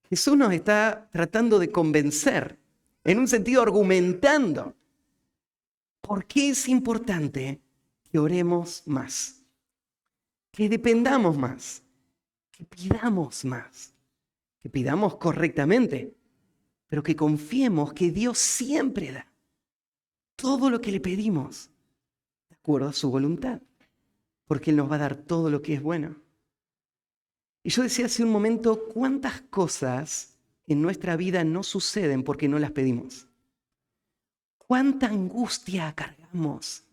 Jesús nos está tratando de convencer, en un sentido argumentando, por qué es importante que oremos más, que dependamos más, que pidamos más, que pidamos correctamente, pero que confiemos que Dios siempre da todo lo que le pedimos de acuerdo a su voluntad, porque Él nos va a dar todo lo que es bueno. Y yo decía hace un momento, ¿cuántas cosas en nuestra vida no suceden porque no las pedimos? ¿Cuánta angustia cargamos?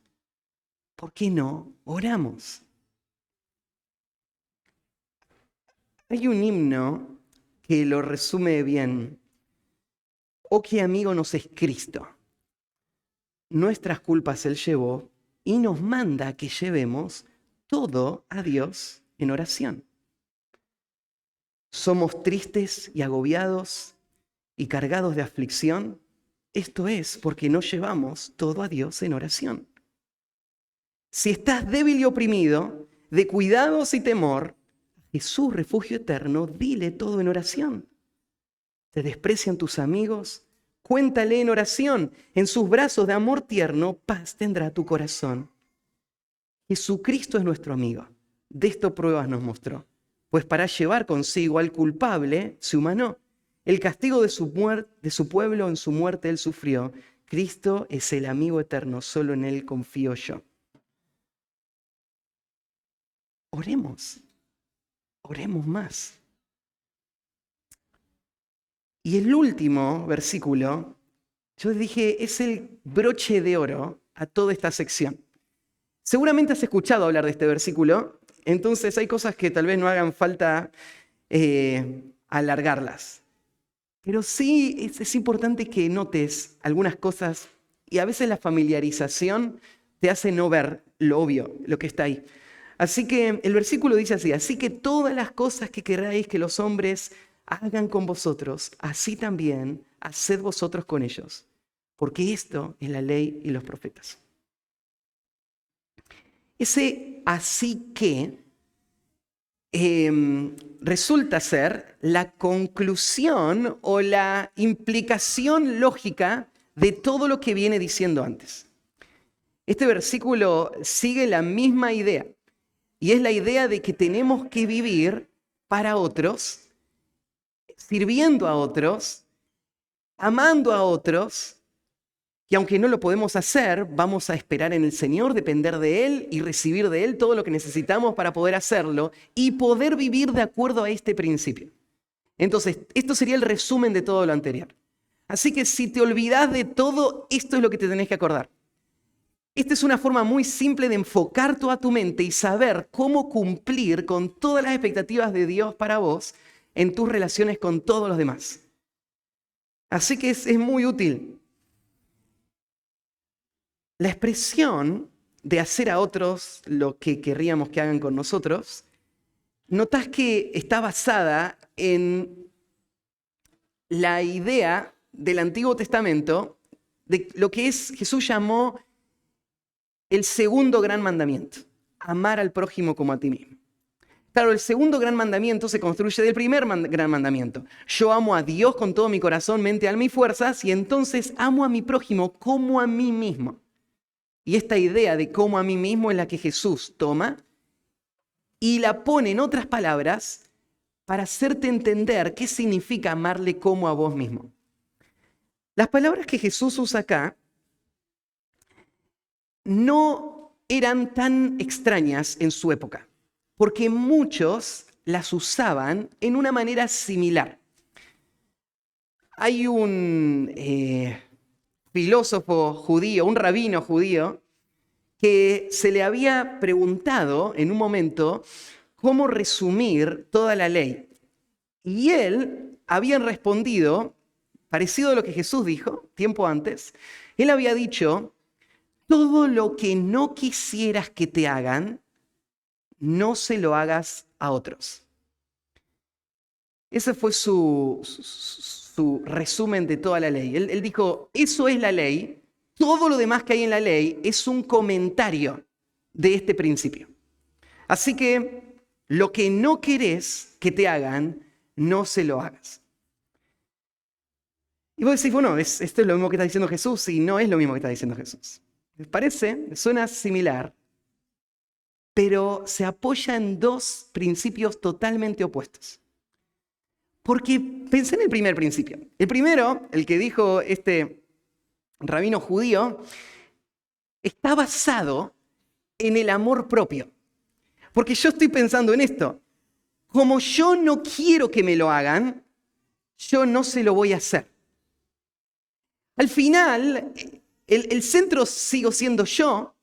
¿Por qué no oramos? Hay un himno que lo resume bien. Oh, qué amigo nos es Cristo. Nuestras culpas Él llevó y nos manda que llevemos todo a Dios en oración. Somos tristes y agobiados y cargados de aflicción. Esto es porque no llevamos todo a Dios en oración. Si estás débil y oprimido, de cuidados y temor, Jesús, refugio eterno, dile todo en oración. Te desprecian tus amigos, cuéntale en oración. En sus brazos de amor tierno, paz tendrá tu corazón. Jesucristo es nuestro amigo. De esto pruebas nos mostró. Pues para llevar consigo al culpable se humanó. El castigo de su pueblo en su muerte Él sufrió. Cristo es el amigo eterno, solo en Él confío yo. Oremos más. Y el último versículo, yo dije, es el broche de oro a toda esta sección. Seguramente has escuchado hablar de este versículo, entonces hay cosas que tal vez no hagan falta alargarlas. Pero sí es importante que notes algunas cosas y a veces la familiarización te hace no ver lo obvio, lo que está ahí. Así que el versículo dice así, así que todas las cosas que queráis que los hombres hagan con vosotros, así también haced vosotros con ellos, porque esto es la ley y los profetas. Ese así que resulta ser la conclusión o la implicación lógica de todo lo que viene diciendo antes. Este versículo sigue la misma idea y es la idea de que tenemos que vivir para otros, sirviendo a otros, amando a otros. Y aunque no lo podemos hacer, vamos a esperar en el Señor, depender de Él y recibir de Él todo lo que necesitamos para poder hacerlo y poder vivir de acuerdo a este principio. Entonces, esto sería el resumen de todo lo anterior. Así que si te olvidas de todo, esto es lo que te tenés que acordar. Esta es una forma muy simple de enfocar toda tu mente y saber cómo cumplir con todas las expectativas de Dios para vos en tus relaciones con todos los demás. Así que es muy útil. La expresión de hacer a otros lo que querríamos que hagan con nosotros, notas que está basada en la idea del Antiguo Testamento de lo que Jesús llamó el segundo gran mandamiento, amar al prójimo como a ti mismo. Claro, el segundo gran mandamiento se construye del primer gran mandamiento. Yo amo a Dios con todo mi corazón, mente, alma y fuerzas, y entonces amo a mi prójimo como a mí mismo. Y esta idea de como a mí mismo es la que Jesús toma y la pone en otras palabras para hacerte entender qué significa amarle como a vos mismo. Las palabras que Jesús usa acá no eran tan extrañas en su época, porque muchos las usaban en una manera similar. Hay un filósofo judío, un rabino judío, que se le había preguntado en un momento cómo resumir toda la ley. Y él había respondido, parecido a lo que Jesús dijo tiempo antes, él había dicho: todo lo que no quisieras que te hagan, no se lo hagas a otros. Ese fue su resumen de toda la ley. Él dijo, eso es la ley, todo lo demás que hay en la ley es un comentario de este principio. Así que lo que no querés que te hagan, no se lo hagas. Y vos decís, bueno, esto es lo mismo que está diciendo Jesús, y no es lo mismo que está diciendo Jesús. ¿Les parece? Suena similar, pero se apoya en dos principios totalmente opuestos. Porque pensé en el primer principio. El primero, el que dijo este rabino judío, está basado en el amor propio. Porque yo estoy pensando en esto. Como yo no quiero que me lo hagan, yo no se lo voy a hacer. Al final, el centro sigo siendo yo,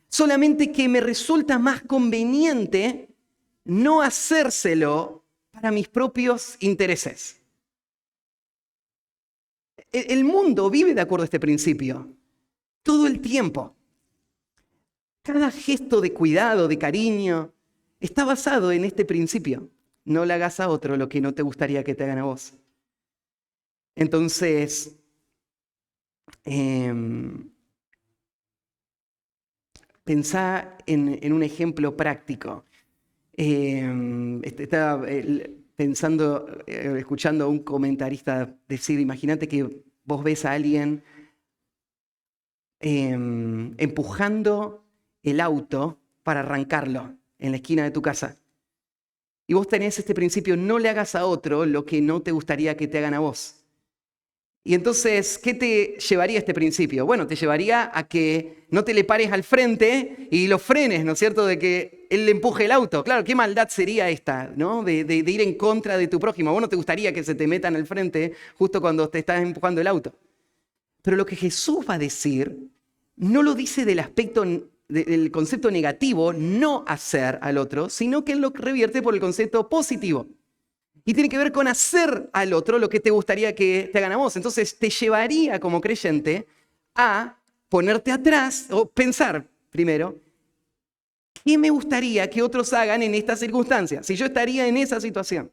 solamente que me resulta más conveniente no hacérselo para mis propios intereses. El mundo vive de acuerdo a este principio, todo el tiempo. Cada gesto de cuidado, de cariño, está basado en este principio. No le hagas a otro lo que no te gustaría que te hagan a vos. Entonces, pensá en un ejemplo práctico. Estaba escuchando a un comentarista decir, imagínate que vos ves a alguien empujando el auto para arrancarlo en la esquina de tu casa. Y vos tenés este principio, no le hagas a otro lo que no te gustaría que te hagan a vos. Y entonces, ¿qué te llevaría este principio? Bueno, te llevaría a que no te le pares al frente y lo frenes, ¿no es cierto?, de que él le empuje el auto. Claro, qué maldad sería esta, ¿no?, de ir en contra de tu prójimo. Vos no te gustaría que se te metan al frente justo cuando te estás empujando el auto. Pero lo que Jesús va a decir, no lo dice del aspecto, del concepto negativo, no hacer al otro, sino que él lo revierte por el concepto positivo. Y tiene que ver con hacer al otro lo que te gustaría que te hagan a vos. Entonces te llevaría como creyente a ponerte atrás o pensar primero, ¿qué me gustaría que otros hagan en estas circunstancias? Si yo estaría en esa situación.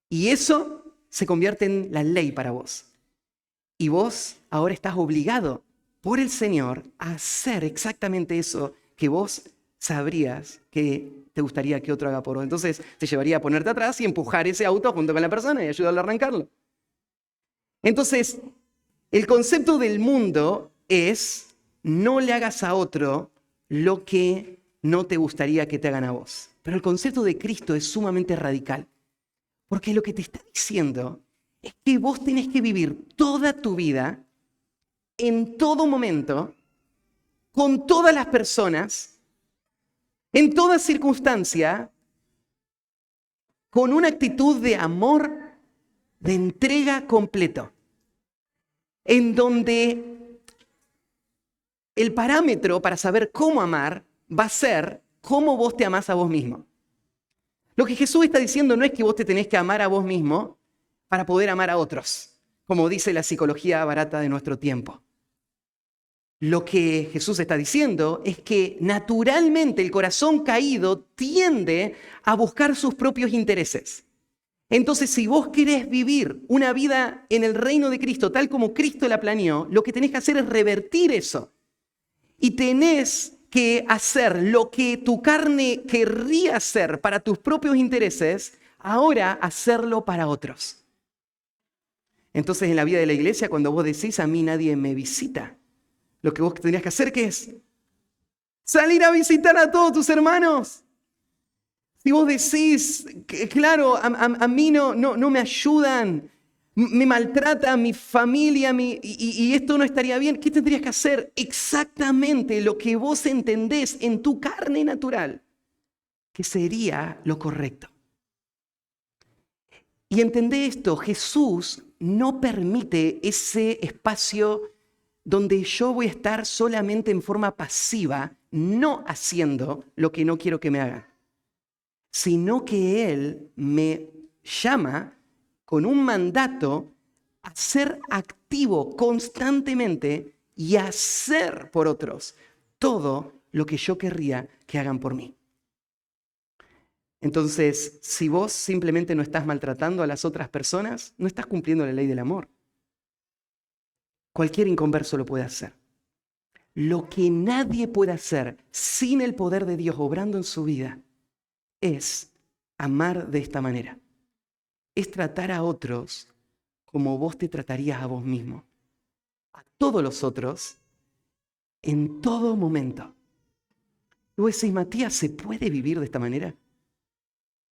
Y eso se convierte en la ley para vos. Y vos ahora estás obligado por el Señor a hacer exactamente eso que vos sabrías que te gustaría que otro haga por vos. Entonces te llevaría a ponerte atrás y empujar ese auto junto con la persona y ayudarlo a arrancarlo. Entonces, el concepto del mundo es no le hagas a otro lo que no te gustaría que te hagan a vos. Pero el concepto de Cristo es sumamente radical. Porque lo que te está diciendo es que vos tenés que vivir toda tu vida, en todo momento, con todas las personas, en toda circunstancia, con una actitud de amor, de entrega completo, en donde el parámetro para saber cómo amar va a ser cómo vos te amás a vos mismo. Lo que Jesús está diciendo no es que vos te tenés que amar a vos mismo para poder amar a otros, como dice la psicología barata de nuestro tiempo. Lo que Jesús está diciendo es que naturalmente el corazón caído tiende a buscar sus propios intereses. Entonces, si vos querés vivir una vida en el reino de Cristo, tal como Cristo la planeó, lo que tenés que hacer es revertir eso. Y tenés que hacer lo que tu carne querría hacer para tus propios intereses, ahora hacerlo para otros. Entonces, en la vida de la iglesia, cuando vos decís, a mí nadie me visita, lo que vos tendrías que hacer, ¿qué es? Salir a visitar a todos tus hermanos. Si vos decís, claro, a mí no me ayudan, me maltrata mi familia y esto no estaría bien, ¿qué tendrías que hacer? Exactamente lo que vos entendés en tu carne natural, que sería lo correcto. Y entendé esto, Jesús no permite ese espacio donde yo voy a estar solamente en forma pasiva, no haciendo lo que no quiero que me hagan, sino que Él me llama con un mandato a ser activo constantemente y a hacer por otros todo lo que yo querría que hagan por mí. Entonces, si vos simplemente no estás maltratando a las otras personas, no estás cumpliendo la ley del amor. Cualquier inconverso lo puede hacer. Lo que nadie puede hacer sin el poder de Dios obrando en su vida es amar de esta manera. Es tratar a otros como vos te tratarías a vos mismo. A todos los otros, en todo momento. Y vos decís, Matías, ¿se puede vivir de esta manera?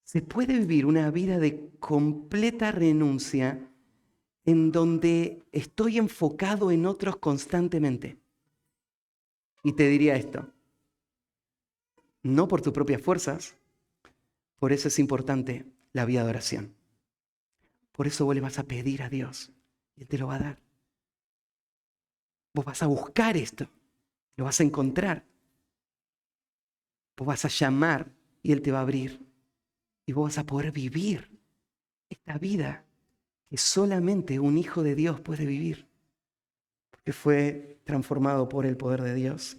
¿Se puede vivir una vida de completa renuncia en donde estoy enfocado en otros constantemente? Y te diría esto, no por tus propias fuerzas, por eso es importante la vida de oración. Por eso vos le vas a pedir a Dios y Él te lo va a dar. Vos vas a buscar esto, lo vas a encontrar. Vos vas a llamar y Él te va a abrir. Y vos vas a poder vivir esta vida que solamente un hijo de Dios puede vivir, porque fue transformado por el poder de Dios.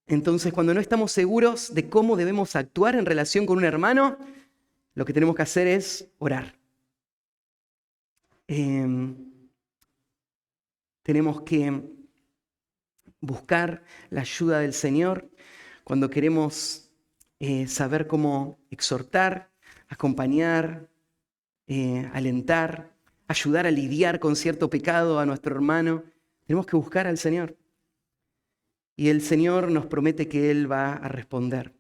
Entonces, cuando no estamos seguros de cómo debemos actuar en relación con un hermano, lo que tenemos que hacer es orar. Tenemos que buscar la ayuda del Señor cuando queremos saber cómo exhortar, acompañar, alentar, ayudar a lidiar con cierto pecado a nuestro hermano. Tenemos que buscar al Señor. Y el Señor nos promete que Él va a responder.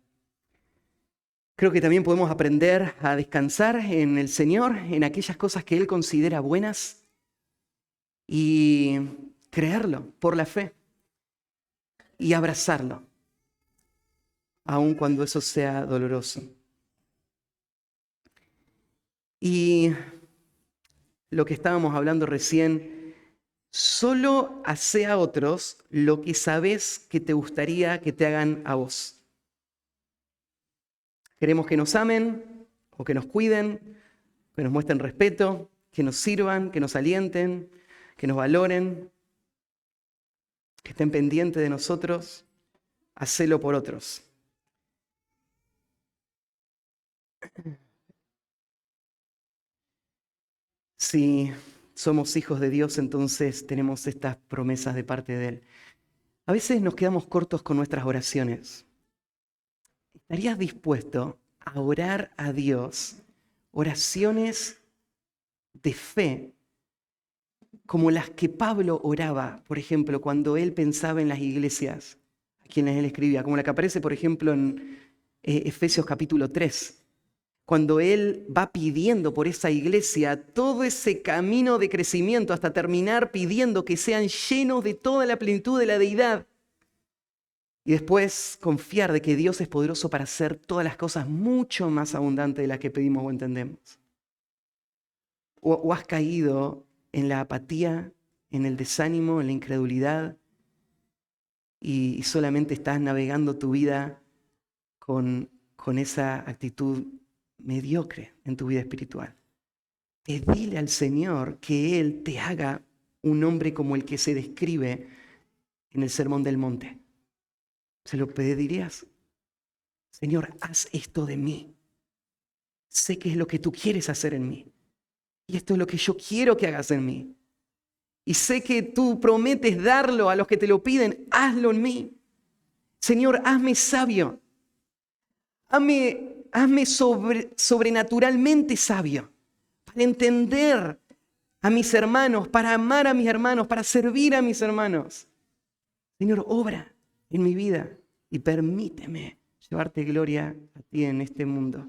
Creo que también podemos aprender a descansar en el Señor, en aquellas cosas que Él considera buenas y creerlo por la fe y abrazarlo, aun cuando eso sea doloroso. Y lo que estábamos hablando recién, solo hace a otros lo que sabes que te gustaría que te hagan a vos. Queremos que nos amen o que nos cuiden, que nos muestren respeto, que nos sirvan, que nos alienten, que nos valoren, que estén pendientes de nosotros. Hacelo por otros. Si somos hijos de Dios, entonces tenemos estas promesas de parte de Él. A veces nos quedamos cortos con nuestras oraciones. ¿Estarías dispuesto a orar a Dios oraciones de fe como las que Pablo oraba, por ejemplo, cuando él pensaba en las iglesias a quienes él escribía, como la que aparece, por ejemplo, en Efesios capítulo 3? Cuando él va pidiendo por esa iglesia todo ese camino de crecimiento hasta terminar pidiendo que sean llenos de toda la plenitud de la deidad. Y después confiar de que Dios es poderoso para hacer todas las cosas mucho más abundantes de las que pedimos o entendemos. O has caído en la apatía, en el desánimo, en la incredulidad y solamente estás navegando tu vida con esa actitud mediocre en tu vida espiritual. Pedile al Señor que Él te haga un hombre como el que se describe en el Sermón del Monte? ¿Se lo pedirías? Señor, haz esto de mí. Sé que es lo que tú quieres hacer en mí. Y esto es lo que yo quiero que hagas en mí. Y sé que tú prometes darlo a los que te lo piden. Hazlo en mí. Señor, hazme sabio. Hazme sobrenaturalmente sabio. Para entender a mis hermanos, para amar a mis hermanos, para servir a mis hermanos. Señor, obra en mi vida y permíteme llevarte gloria a ti en este mundo.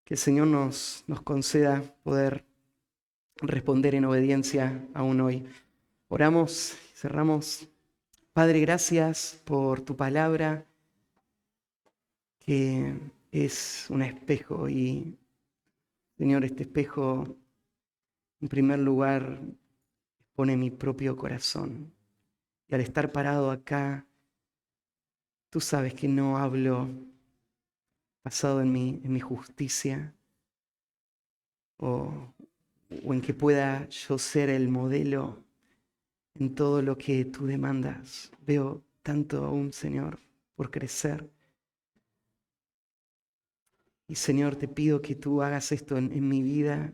Que el Señor nos conceda poder responder en obediencia aún hoy. Oramos, cerramos. Padre, gracias por tu palabra, que es un espejo. Y, Señor, este espejo, en primer lugar, expone mi propio corazón. Y al estar parado acá, tú sabes que no hablo basado en mi justicia o en que pueda yo ser el modelo en todo lo que tú demandas. Veo tanto aún, Señor, por crecer. Y Señor, te pido que tú hagas esto en mi vida,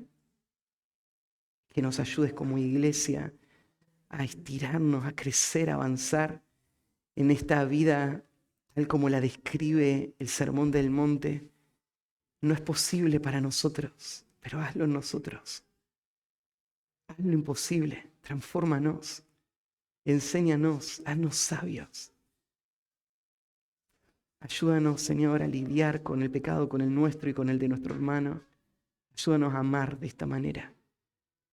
que nos ayudes como iglesia a estirarnos, a crecer, a avanzar en esta vida tal como la describe el Sermón del Monte. No es posible para nosotros, pero hazlo en nosotros. Haz lo imposible, transfórmanos, enséñanos, haznos sabios. Ayúdanos, Señor, a lidiar con el pecado, con el nuestro y con el de nuestro hermano. Ayúdanos a amar de esta manera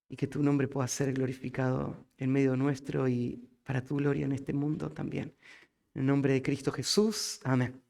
y que tu nombre pueda ser glorificado en medio nuestro y para tu gloria en este mundo también. En el nombre de Cristo Jesús, amén.